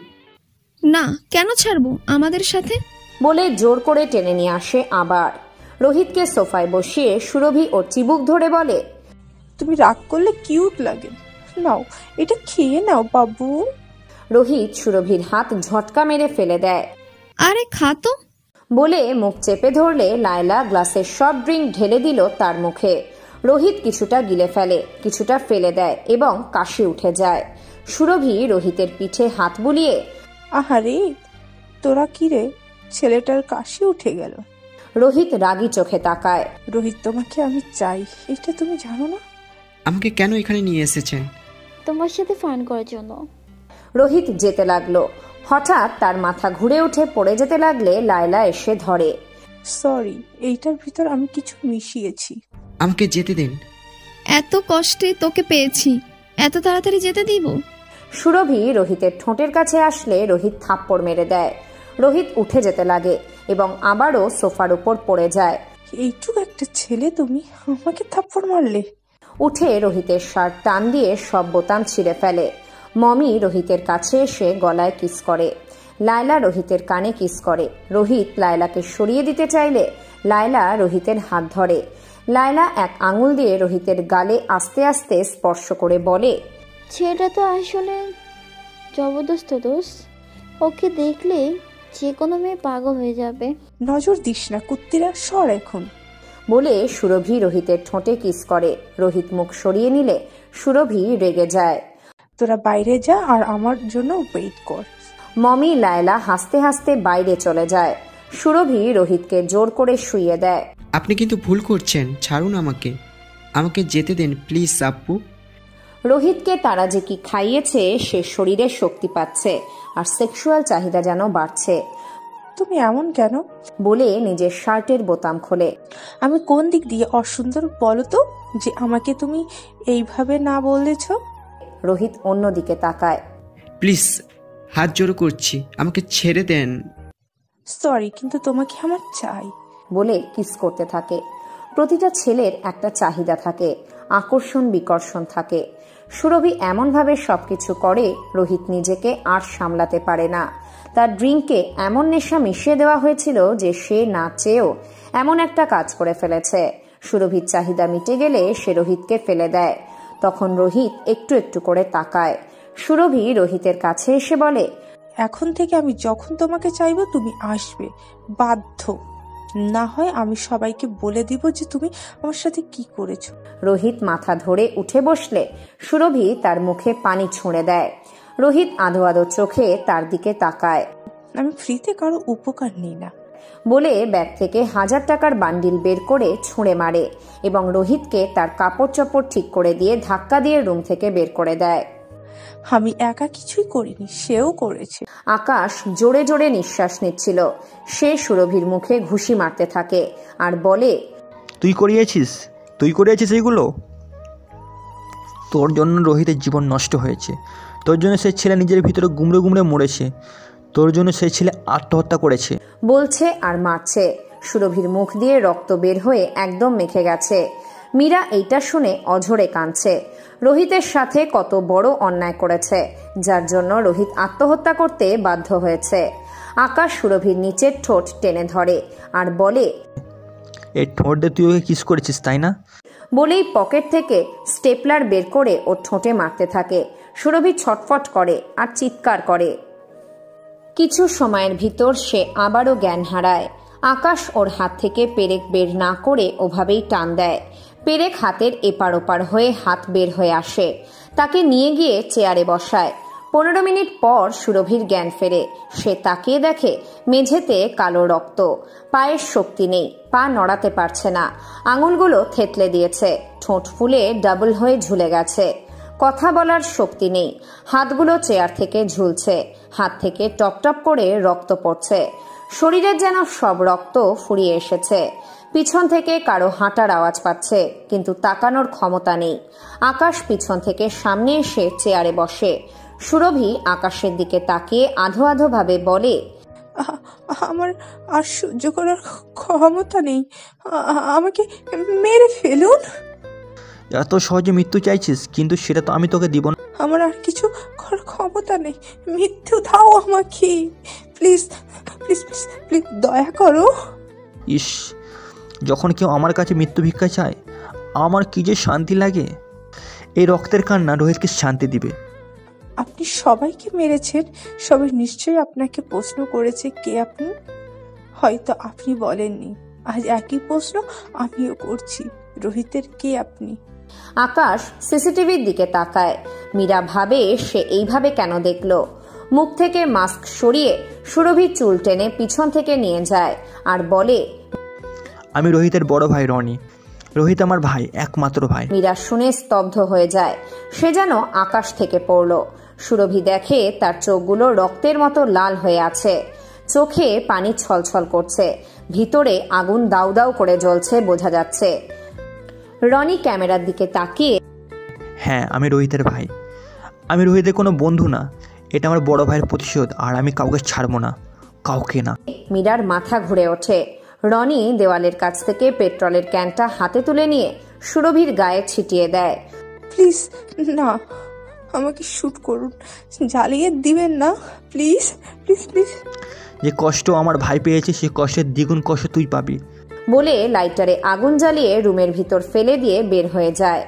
না, কেন ছাড়বো? আমাদের সাথে। বলে জোর করে টেনে নিয়ে আসে আবার। রোহিতকে সোফায় বসিয়ে সুরভি ওর চিবুক ধরে বলে, তুমি রাগ করলে কিউট লাগে। নাও, এটা খেয়ে নাও বাবু। রোহিত সুরভির হাত ঝটকা মেরে ফেলে দেয়। আরে খা তো। বলে মুখ চেপে ধরলে লায়লা গ্লাসের সব ড্রিঙ্ক ঢেলে দিল তার মুখে। রোহিত কিছুটা গিলে ফেলে, কিছুটা ফেলে দেয় এবং কাশি উঠে যায়। সুরভি রোহিতের পিঠে হাত বুলিয়ে, আহারে তোরা কি রে, ছেলেটার কাশি উঠে গেল। রোহিত রাগী চোখে তাকায়। রোহিত, তোমাকে আমি চাই, এটা তুমি জানো না? আমাকে কেন এখানে নিয়ে এসেছেন? তোমার সাথে ফান করার জন্য। রোহিত যেতে লাগলো। হঠাৎ তার মাথা ঘুরে উঠে পড়ে যেতে লাগলে লায়লা এসে ধরে। সরি, এইটার ভিতর আমি কিছু মিশিয়েছি। আমাকে যেতে দিন। এত কষ্টে তোকে পেয়েছি, এত তাড়াতাড়ি যেতে দিব? সুরভি রোহিতের ঠোঁটের কাছে আসলে রোহিত থাপ্পড় মেরে দেয়। রোহিত উঠে যেতে লাগে এবং আবারও সোফার উপর পড়ে যায়। এইটুকু একটা ছেলে, তুমি আমাকে থাপ্পড় মারলে? উঠে রোহিতের শার্ট টান দিয়ে সব বোতাম ছিঁড়ে ফেলে। মমি রোহিতের কাছে এসে গলায় কিস করে। লায়লা রোহিতের কানে কিস করে। রোহিত লায়লাকে সরিয়ে দিতে চাইলে লায়লা রোহিতের হাত ধরে। লায়লা এক আঙুল দিয়ে রোহিতের গালে আস্তে আস্তে স্পর্শ করে বলে, ছেলেটা তো আসলে জবরদস্ত দোষ। ওকে দেখলে যে কোনো মেয়ে পাগল হয়ে যাবে। নজর দিস না কুত্তিরা, সর এখন। বলে সুরভি রোহিতের ঠোঁটে কিস করে। রোহিত মুখ সরিয়ে নিলে সুরভি রেগে যায়। তোরা বাইরে যা আর আমার জন্য ওয়েট কর। মমি লায়লা হাসতে হাসতে বাইরে চলে যায়। সুরভি রোহিতকে জোর করে শুইয়ে দেয়। আপনি কিন্তু ভুল করছেন, ছাড়ুন আমাকে। আমাকে যেতে দেন প্লিজ আপু। রোহিতকে তারা যে কি খাইয়েছে সে শরীরে শক্তি পাচ্ছে আর সেক্সুয়াল চাহিদা যেন বাড়ছে। তুমি এমন কেন? বলে নিজের শার্টের বোতাম খোলে। আমি কোন দিক দিয়ে অসুন্দর বলো তো, যে আমাকে তুমি এইভাবে না বলেছ? রোহিত অন্যদিকে তাকায়। প্লিজ হাত জোড় করছি, আমাকে ছেড়ে দেন। সরি, কিন্তু তোমাকে আমার চাই। বলে কিস করতে থাকে। প্রতিটা ছেলের একটা চাহিদা থাকে, আকর্ষণ বিকর্ষণ থাকে। সুরভি এমনভাবে সবকিছু করে রোহিত নিজেকে আর সামলাতে পারে না। তার ড্রিঙ্কে এমন নেশা মিশিয়ে দেওয়া হয়েছিল যে সে না চেয়েও এমন একটা কাজ করে ফেলেছে। সুরভির চাহিদা মিটে গেলে সে রোহিতকে ফেলে দেয়। তখন রোহিত একটু একটু করে তাকায়। সুরভি রোহিতের কাছে এসে বলে, এখন থেকে আমি যখন তোমাকে চাইবো তুমি আসবে, বাধ্য না হয় আমি সবাইকে বলে দিব যে তুমি আমার সাথে কি করেছো। রোহিত মাথা ধরে উঠে বসলে সুরভি তার মুখে পানি ছুঁড়ে দেয়। রোহিত আধো আধো চোখে তার দিকে তাকায়। আমি ফ্রিতে কারো উপকার নিই না। বলে ব্যাগ থেকে 1000 টাকার বান্ডিল বের করে ছুঁড়ে মারে এবং রোহিতকে তার কাপড় চোপড় ঠিক করে দিয়ে ধাক্কা দিয়ে রুম থেকে বের করে দেয়। আমি একা কিছুই করিনি, সেও করেছে। আকাশ জোরে জোরে নিঃশ্বাস নিচ্ছিল। সে সুরভির মুখে ঘুষি মারতে থাকে আর বলে, তুই করিয়েছিস এইগুলো? তোর জন্য রোহিতের জীবন নষ্ট হয়েছে। তোর জন্য সেই ছেলে নিজের ভিতরে গুমড়ে গুমড়ে মরেছে। তোর জন্য সেই ছেলে আত্মহত্যা করেছে। বলছে আর মারছে। সুরভির মুখ দিয়ে রক্ত বের হয়ে একদম মেখে গেছে। মীরা এইটা শুনে অঝরে কাঁদছে। রোহিতের সাথে কত বড় অন্যায় করেছে, যার জন্য রোহিত আত্মহত্যা করতে বাধ্য হয়েছে। আকাশ সুরভির নিচের ঠোঁট টেনে ধরে আর বলে, এই ঠোঁট দিয়ে তুই ওকে কিস করেছিস তাই না? বলেই পকেট থেকে স্টেপলার বের করে ওর ঠোঁটে মারতে থাকে। সুরভি ছটফট করে আর চিৎকার করে। কিছু সময়ের ভিতর সে আবারও জ্ঞান হারায়। আকাশ ওর হাত থেকে পেরেক বের না করে ওভাবেই টান দেয়। পেরেক হাতের এপার ওপার হয়ে হাত বের হয়ে আসে। তাকে নিয়ে গিয়ে চেয়ারে বসায়। 15 মিনিট পর সুরভির জ্ঞান ফেরে। সে তাকিয়ে দেখে মেঝেতে কালো রক্ত, পায়ের শক্তি নেই, পা নড়াতে পারছে না, আঙুলগুলো থেতলে দিয়েছে, ঠোঁট ফুলে ডাবল হয়ে ঝুলে গেছে, কথা বলার শক্তি নেই, হাতগুলো চেয়ার থেকে ঝুলছে, হাত থেকে টপ টপ করে রক্ত পড়ছে, শরীরের যেন সব রক্ত ফুরিয়ে এসেছে। পিছন থেকে কারো হাঁটার আওয়াজ পাচ্ছে, কিন্তু তাকানোর ক্ষমতা নেই। আকাশ পিছন থেকে সামনে এসে চেয়ারে বসে। সুরভি আকাশের দিকে তাকিয়ে আধো আধো ভাবে বলে, আমার আর সহ্য করার ক্ষমতা নেই, আমাকে মেরে ফেলুন। এত সহজে মৃত্যু চাইছিস, কিন্তু সেটা তো আমি তোকে দিব না। আমার আর কিছু করার ক্ষমতা নেই, মৃত্যু দাও আমাকে, প্লিজ প্লিজ প্লিজ প্লিজ, দয়া করো। ইস, যখন কেউ আমার কাছে মৃত্যু ভিক্ষা চায় আমার কি যে শান্তি লাগে। এই রক্তের কান্না রোহিতকে শান্তি দিবে। আপনি সবাইকে মেরেছেন, সবাই নিশ্চয়ই আপনাকে প্রশ্ন করেছে কে আপনি। হয়তো আপনি বলেননি, আজ একই প্রশ্ন আমিও করছি, রোহিতের কে আপনি? আকাশ সিসিটিভির দিকে তাকায়। মীরা ভাবে সে এইভাবে কেন দেখলো। মুখ থেকে মাস্ক সরিয়ে সুরভির চুল টেনে পিছন থেকে নিয়ে যায় আর বলে, আমি রোহিতের বড় ভাই রনি। রোহিত আমার ভাই, একমাত্র ভাই। মীরা শুনে স্তব্ধ হয়ে যায়। সে যেন আকাশ থেকে পড়ল। সুরভি দেখে তার চোখগুলো রক্তের মতো লাল হয়ে আছে, চোখে পানি ছলছল করছে, ভিতরে আগুন দাউ দাউ করে জ্বলছে বোঝা যাচ্ছে। রনি ক্যামেরার দিকে তাকিয়ে, হ্যাঁ, আমি রোহিতের ভাই। আমি রোহিতের কোনো বন্ধু না, এটা আমার বড় ভাইয়ের প্রতিশোধ, আর আমি কাউকে ছাড়বো না, কাউকে না। মীরার মাথা ঘুরে ওঠে। রনি দেওয়ালের কাছ থেকে পেট্রোলের ক্যানটা হাতে তুলে নিয়ে সুরভির গায়ে ছিটিয়ে দেয়। প্লিজ না, আমাকে শুট করুন, জ্বালিয়ে দিবেন না, প্লিজ প্লিজ প্লিজ। যে কষ্ট আমার ভাই পেয়েছে সে কষ্টের দ্বিগুণ কষ্ট তুই পাবি, বলে লাইটারে আগুন জ্বালিয়ে রুমের ভিতর ফেলে দিয়ে বের হয়ে যায়।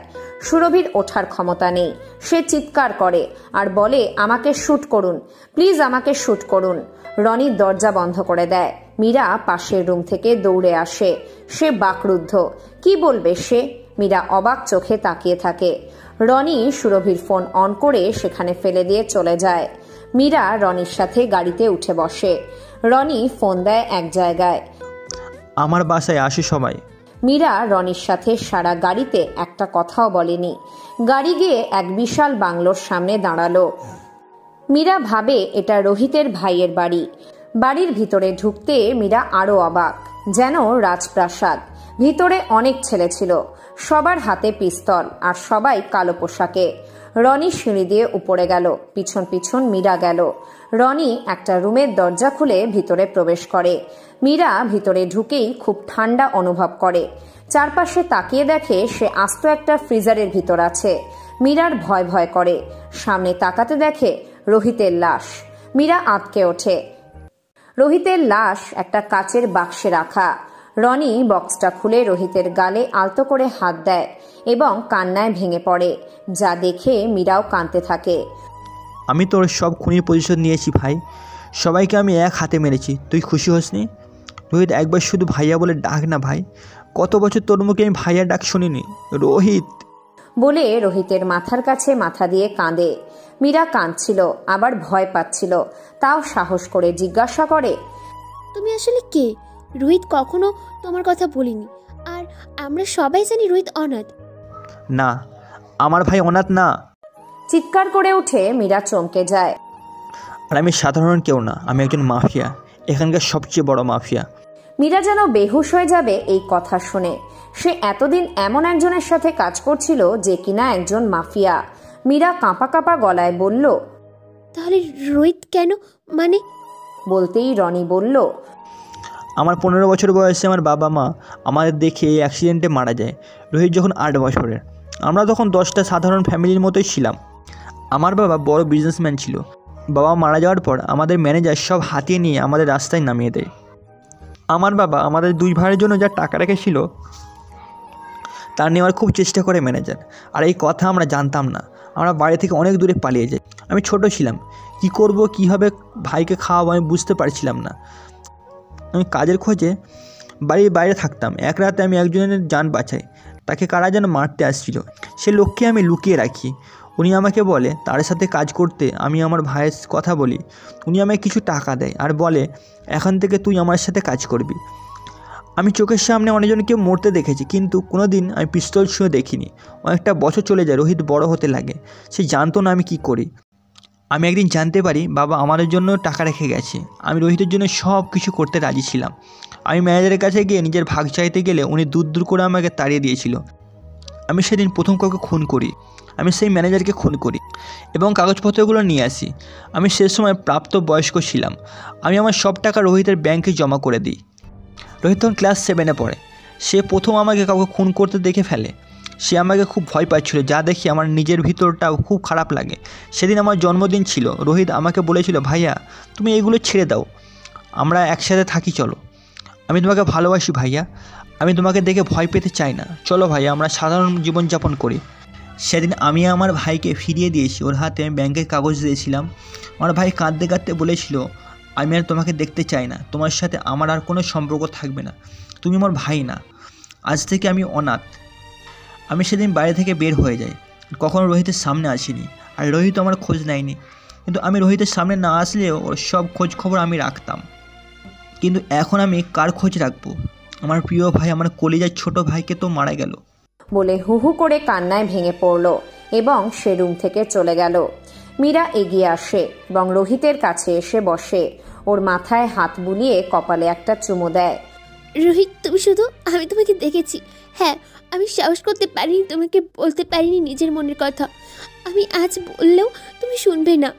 সুরভির ওঠার ক্ষমতা নেই। সে চিৎকার করে আর বলে, আমাকে শুট করুন, প্লিজ আমাকে শুট করুন। রনি দরজা বন্ধ করে দেয়। মীরা পাশের রুম থেকে দৌড়ে আসে। সে বাকরুদ্ধ, কি বলবে সে? মীরা অবাক চোখে তাকিয়ে থাকে। রনি সুরভির ফোন অন করে সেখানে ফেলে দিয়ে চলে যায়। মীরা রনির সাথে গাড়িতে উঠে বসে। রনি ফোন দেয় এক জায়গায়। আমার বাসায় আসে সবাই। মীরা রনির সাথে সারা গাড়িতে একটা কথাও বলেনি। গাড়ি গিয়ে এক বিশাল বাংলোর সামনে দাঁড়ালো। মীরা ভাবে এটা রোহিতের ভাইয়ের বাড়ি। বাড়ির ভিতরে ঢুকতে মীরা আরো অবাক, যেন রাজপ্রাসাদ। ভিতরে অনেক ছেলে ছিল, সবার হাতে পিস্তল আর সবাই কালো পোশাকে। রনি সিঁড়ি দিয়ে উপরে গেল, পিছন পিছন মীরা গেল। রনি একটা রুমের দরজা খুলে ভিতরে প্রবেশ করে। মীরা ভিতরে ঢুকেই খুব ঠান্ডা অনুভব করে। চারপাশে তাকিয়ে দেখে সে আস্ত একটা ফ্রিজারের ভিতর আছে। মীরার ভয় ভয় করে। সামনে তাকাতে দেখে রোহিতের লাশ। মীরা আঁতকে ওঠে। রোহিতের লাশ একটা কাচের বাক্সে রাখা। রনি বক্সটা খুলে রোহিতের গালে আলতো করে হাত দেয় এবং কান্নায় ভেঙে পড়ে, যা দেখে মীরাও কাঁদতে থাকে। আমি তোর সব খুনির প্রতিশোধ নিয়েছি ভাই, সবাইকে আমি এক হাতে মেরেছি, তুই খুশি হসনি? রোহিত, একবার শুধু ভাইয়া বলে ডাক না ভাই, কত বছর তোর মুখে আমি ভাইয়া ডাক শুনিনি। রোহিত বলে রোহিতের মাথার কাছে মাথা দিয়ে কাঁদে। মীরা কাঁদছিল, আবার ভয় পাচ্ছিল, তাও সাহস করে জিজ্ঞাসা করে, তুমি আসলে কে? রোহিত কখনো তোমার কথা বলিনি, আর আমরা সবাই জানি রোহিত অনাথ। না, আমার ভাই অনাথ না। চিৎকার করে উঠে মীরা চমকে যায়। আর আমি সাধারণ কেউ না, আমি একজন মাফিয়া, এখানকার সবচেয়ে বড় মাফিয়া। মীরা যেন বেহুশ হয়ে যাবে এই কথা শুনে। সে এতদিন এমন একজনের সাথে কাজ করছিল যে কিনা একজন মাফিয়া। মীরা কাঁপা কাঁপা গলায় বলল, তাহলে রোহিত কেন, মানে? বলতেই রনি বলল, আমার 15 বছর বয়সে আমার বাবা মা আমাদের দেখে এই অ্যাক্সিডেন্টে মারা যায়। রোহিত যখন 8 বছরের, আমরা তখন 10টা সাধারণ ফ্যামিলির মতোই ছিলাম। আমার বাবা বড় বিজনেসম্যান ছিল। বাবা মারা যাওয়ার পর আমাদের ম্যানেজার সব হাতিয়ে নিয়ে আমাদের রাস্তায় নামিয়ে দেয়। আমার বাবা আমাদের 2 ভাইয়ের জন্য যা টাকা রেখেছিল তা নেওয়ার খুব চেষ্টা করে ম্যানেজার, আর এই কথা আমরা জানতাম না। আমরা বাড়ি থেকে অনেক দূরে পালিয়ে যাই। আমি ছোট ছিলাম, কি করব, কীভাবে ভাইকে খাওয়াবো আমি বুঝতে পারছিলাম না। আমি কাজের খোঁজে বাড়ির বাইরে থাকতাম। এক রাতে আমি একজনের জান বাঁচাই, তাকে কারা যেন মারতে আসছিল। সে লোককে আমি লুকিয়ে রাখি। উনি আমাকে বলে তার সাথে কাজ করতে। আমি আমার ভাইয়ের কথা বলি, উনি আমায় কিছু টাকা দেয় আর বলে এখন থেকে তুই আমার সাথে কাজ করবি। আমি চোখের সামনে অনেকজনকে মরতে দেখেছি, কিন্তু কোনো দিন আমি পিস্তল ছুঁয়ে দেখিনি। অনেকটা বছর চলে যায়, রোহিত বড় হতে লাগে। সে জানতো না আমি কি করি। আমি একদিন জানতে পারি বাবা আমাদের জন্য টাকা রেখে গেছে। আমি রোহিতের জন্য সব কিছু করতে রাজি ছিলাম। আমি ম্যানেজারের কাছে গিয়ে নিজের ভাগ চাইতে গেলে উনি দূর দূর করে আমাকে তাড়িয়ে দিয়েছিল। আমি সেদিন প্রথম কাউকে খুন করি। আমি সেই ম্যানেজারকে খুন করি এবং কাগজপত্রগুলো নিয়ে আসি। আমি সে সময় প্রাপ্ত বয়স্ক ছিলাম। আমি আমার সব টাকা রোহিতের ব্যাংকে জমা করে দিই। রোহিত তখন ক্লাস 7-এ পড়ে। সে প্রথম আমাকে কাউকে খুন করতে দেখে ফেলে। সে আমাকে খুব ভয় পাচ্ছিল, যা দেখি আমার নিজের ভিতরটাও খুব খারাপ লাগে। সেদিন আমার জন্মদিন ছিল। রোহিত আমাকে বলেছিল, ভাইয়া তুমি এগুলো ছেড়ে দাও, আমরা একসাথে থাকি, চলো। আমি তোমাকে ভালোবাসি ভাইয়া, আমি তোমাকে দেখে ভয় পেতে চাই না, চলো ভাইয়া আমরা সাধারণ জীবনযাপন করি। সেদিন আমি আমার ভাইকে ফিরিয়ে দিয়েছি। ওর হাতে আমি ব্যাংকের কাগজ দিয়েছিলাম। আমার ভাই কাঁদতে কাঁদতে বলেছিল, আমি আর তোমাকে দেখতে চাই না, তোমার সাথে আমার আর কোনো সম্পর্ক থাকবে না, তুমি আমার ভাই না, আজ থেকে আমি অনাথ। আমি সেদিন বাইরে থেকে বের হয়ে যাই, কখনো রোহিতের সামনে আসিনি, আর রোহিত আমার খোঁজ নেয়নি। কিন্তু আমি রোহিতের সামনে না আসলেও ওর সব খোঁজ খবর আমি রাখতাম। কিন্তু এখন আমি কার খোঁজ রাখবো? আমার প্রিয় ভাই, আমার কলিজার ছোট ভাইকে তো মারা গেল। বলে হু হু করে কান্নায় ভেঙে পড়ল এবং সে রুম থেকে চলে গেল। মীরা এগিয়ে আসে এবং রোহিতের কাছে এসে বসে। ওর মাথায় হাত বুলিয়ে কপালে একটা চুমু দেয়। রোহিত, তুমি শুধু, আমি তোমাকে দেখেছি। হ্যাঁ, আমি সাহস করতে পারিনি, তোমাকে বলতে পারিনি নিজের মনের কথা। আমি আজ বললেও তুমি শুনবে না,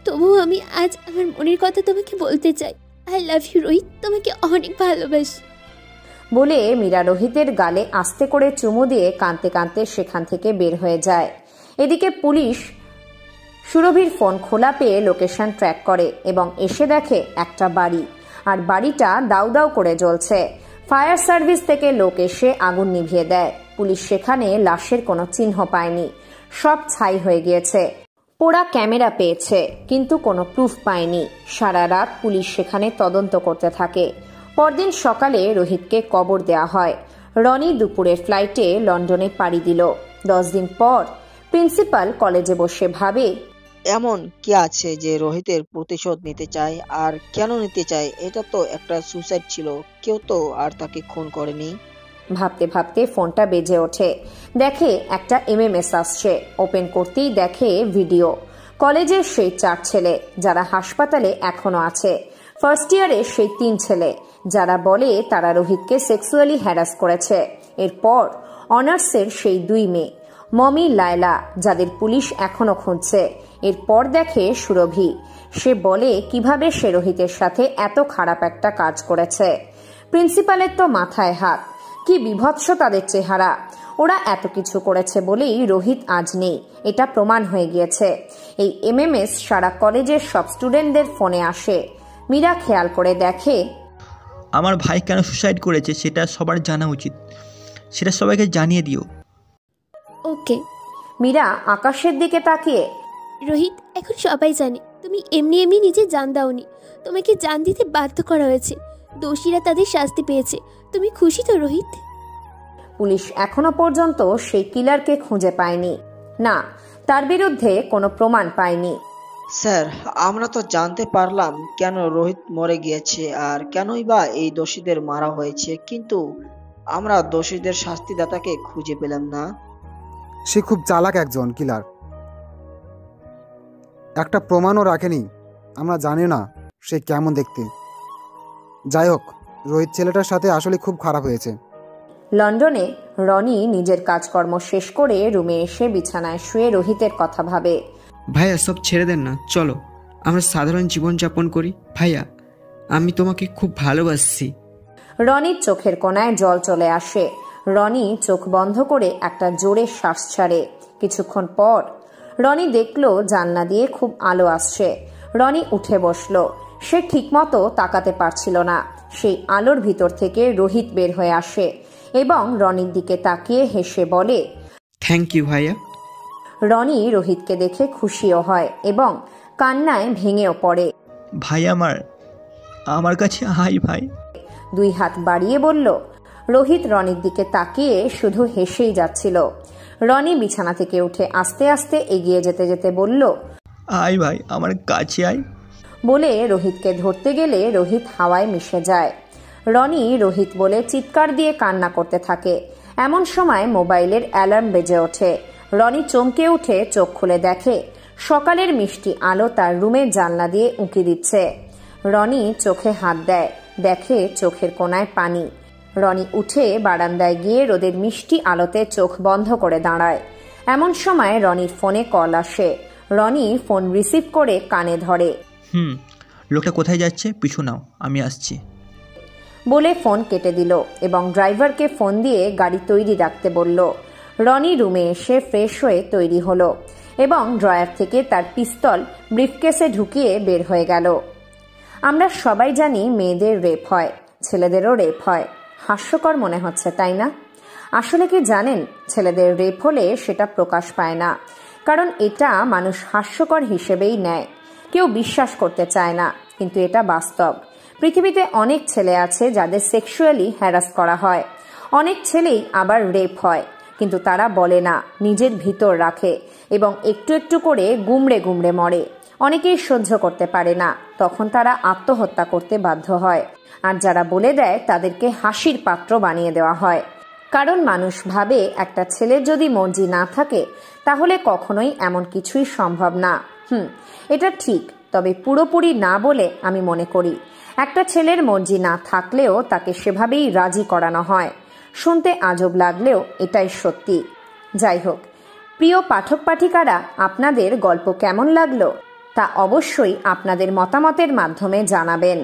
তবুও আমি আজ আমার মনের কথা তোমাকে বলতে চাই। আই লাভ ইউ রোহিত, তোমাকে অনেক ভালোবাসি। বলে মীরা রোহিতের গালে আস্তে করে চুমু দিয়ে কাঁদতে কাঁদতে সেখান থেকে বের হয়ে যায়। এদিকে পুলিশ সুরভির ফোন খোলা পেয়ে লোকেশন ট্র্যাক করে এবং এসে দেখে একটা বাড়ি, আর বাড়িটা দাউ দাউ করে জ্বলছে। ফায়ার সার্ভিস থেকে লোক এসে আগুন নিভিয়ে দেয়। পুলিশ সেখানে লাশের কোনো চিহ্ন পায়নি, সব ছাই হয়ে গিয়েছে। পোড়া ক্যামেরা পেয়েছে, কিন্তু কোনো প্রুফ পায়নি। সারা রাত পুলিশ সেখানে তদন্ত করতে থাকে। পরদিন সকালে রোহিতকে কবর দেয়া হয়। রনি দুপুরের ফ্লাইটে লন্ডনে পাড়ি দিল। 10 দিন পর প্রিন্সিপাল কলেজে বসে ভাবে, এমন কি আছে যে রোহিতের প্রতিশোধ নিতে চায়? আর কেন নিতে চায়? এটা তো একটা সুসাইড ছিল, কেউ তো আর তাকে খুন করেনি। ভাবতে ভাবতে ফোনটা বেজে ওঠে। দেখে একটা MMS আসছে। ওপেন করতেই দেখে ভিডিও। কলেজের সেই 4 ছেলে যারা হাসপাতালে এখনো আছে। ফার্স্ট ইয়ারের সেই 3 ছেলে যারা বলে তারা রোহিতকে সেক্সুয়ালি হ্যারাস করেছে। এরপর অনার্সের সেই 2 মেয়ে, মমি, লায়লা, যাদের পুলিশ এখনো খুঁজছে। এরপর দেখে সুরভি। সে বলে কিভাবে সে রোহিতের সাথে এত খারাপ একটা কাজ করেছে। প্রিন্সিপালের তো মাথায় হাত। কি বিভৎস তাদের চেহারা। ওরা এত কিছু করেছে বলেই রোহিত আজ নেই, এটা প্রমাণ হয়ে গিয়েছে। এই MMS সারা কলেজের সব স্টুডেন্টদের ফোনে আসে। মীরা খেয়াল করে দেখে, আমার ভাই কেন সুসাইড করেছে সেটা সবার জানা উচিত, সেটা সবাইকে জানিয়ে দিও। ওকে। মীরা আকাশের দিকে তাকিয়ে, রোহিত, এখন সবাই জানে তুমি এমনি এমনি নিজে জান দাওনি, তোমাকে জান দিতে বাধ্য করা হয়েছে। দোষীরা তাদের শাস্তি পেয়েছে। তুমি খুশি তো রোহিত? পুলিশ এখনো পর্যন্ত সেই কিলারকে খুঁজে পায়নি। না, তার বিরুদ্ধে কোনো প্রমাণ পায়নি। স্যার, আমরা তো জানতে পারলাম কেন রোহিত মরে গিয়েছে আর কেনই বা এই দোষীদের মারা হয়েছে, কিন্তু আমরা দোষীদের শাস্তিদাতাকে খুঁজে পেলাম না। সে খুব চালাক একজন কিলার, একটা প্রমাণও রাখেনি। আমরা জানি না সে কেমন দেখতে। যাই হোক, রোহিত ছেলেটার সাথে আসলে খুব খারাপ হয়েছে। লন্ডনে রনি নিজের কাজকর্ম শেষ করে রুমে এসে বিছানায় শুয়ে রোহিতের কথা ভাবে। ভাইয়া, সব ছেড়ে দেন না, চলো আমরা সাধারণ জীবনযাপন করি। ভাইয়া, আমি তোমাকে খুব ভালোবাসছি। রনির চোখের কোণায় জল চলে আসে। রনি চোখ বন্ধ করে একটা জোরে শ্বাস ছাড়ে। কিছুক্ষণ পর রনি দেখলো জানলা দিয়ে খুব আলো আসছে। রনি উঠে বসলো। সে ঠিকমতো তাকাতে পারছিল না। সেই আলোর ভিতর থেকে রোহিত বের হয়ে আসে এবং রনির দিকে তাকিয়ে হেসে বলে, থ্যাংক ইউ ভাইয়া। রনি রোহিতকে দেখে খুশিও হয় এবং কান্নায় ভেঙেও পড়ে। ভাই আমার কাছে হাই ভাই। 2 হাত বাড়িয়ে বলল। রোহিত রনির দিকে তাকিয়ে শুধু হেসেই যাচ্ছিল। রনি বিছানা থেকে উঠে আস্তে আস্তে এগিয়ে যেতে যেতে বলল, আয় ভাই, আমার কাছে আয়। বলে রোহিতকে ধরতে গেলে রোহিত হাওয়ায় মিশে যায়। রনি রোহিত বলে চিৎকার দিয়ে কান্না করতে থাকে। এমন সময় মোবাইলের অ্যালার্ম বেজে ওঠে। রনি চমকে উঠে চোখ খুলে দেখে সকালের মিষ্টি আলো তার রুমের জানলা দিয়ে উঁকি দিচ্ছে। রনি চোখে হাত দেয়, দেখে চোখের কোণায় পানি। রনি উঠে বারান্দায় গিয়ে রোদের মিষ্টি আলোতে চোখ বন্ধ করে দাঁড়ায়। এমন সময় রনির ফোনে কল আসে। রনি ফোন রিসিভ করে কানে ধরে। লোকটা কোথায় যাচ্ছে? পিছু নাও, আমি আসছি বলে ফোন কেটে দিল এবং ড্রাইভারকে ফোন দিয়ে গাড়ি তৈরি রাখতে বলল। রনি রুমে এসে ফ্রেশ হয়ে তৈরি হলো এবং ড্রয়ার থেকে তার পিস্তল ব্রিফকেসে ঢুকিয়ে বের হয়ে গেল। আমরা সবাই জানি মেয়েদের রেপ হয়, ছেলেদেরও রেপ হয়। হাস্যকর মনে হচ্ছে, তাই না? আসলে কি জানেন, ছেলেদের রেপ হলে সেটা প্রকাশ পায় না, কারণ এটা মানুষ হাস্যকর হিসেবেই নেয়। কেউ বিশ্বাস করতে চায় না, কিন্তু এটা বাস্তব। পৃথিবীতে অনেক ছেলে আছে যাদের সেক্সুয়ালি হ্যারাস করা হয়। অনেক ছেলেই আবার রেপ হয়, কিন্তু তারা বলে না, নিজের ভিতর রাখে এবং একটু একটু করে গুমড়ে গুমড়ে মরে। অনেকেই সহ্য করতে পারে না, তখন তারা আত্মহত্যা করতে বাধ্য হয়। আর যারা বলে দেয় তাদেরকে হাসির পাত্র বানিয়ে দেওয়া হয়। কারণ মানুষ ভাবে একটা ছেলের যদি মর্জি না থাকে তাহলে কখনোই এমন কিছুই সম্ভব না। এটা ঠিক, তবে পুরোপুরি না বলে আমি মনে করি একটা ছেলের মর্জি না থাকলেও তাকে সেভাবেই রাজি করানো হয়। শুনতে আজব লাগলেও এটাই সত্যি। যাই হোক, প্রিয় পাঠক পাঠিকারা, আপনাদের গল্প কেমন লাগলো তা অবশ্যই আপনাদের মতামতের মাধ্যমে জানাবেন।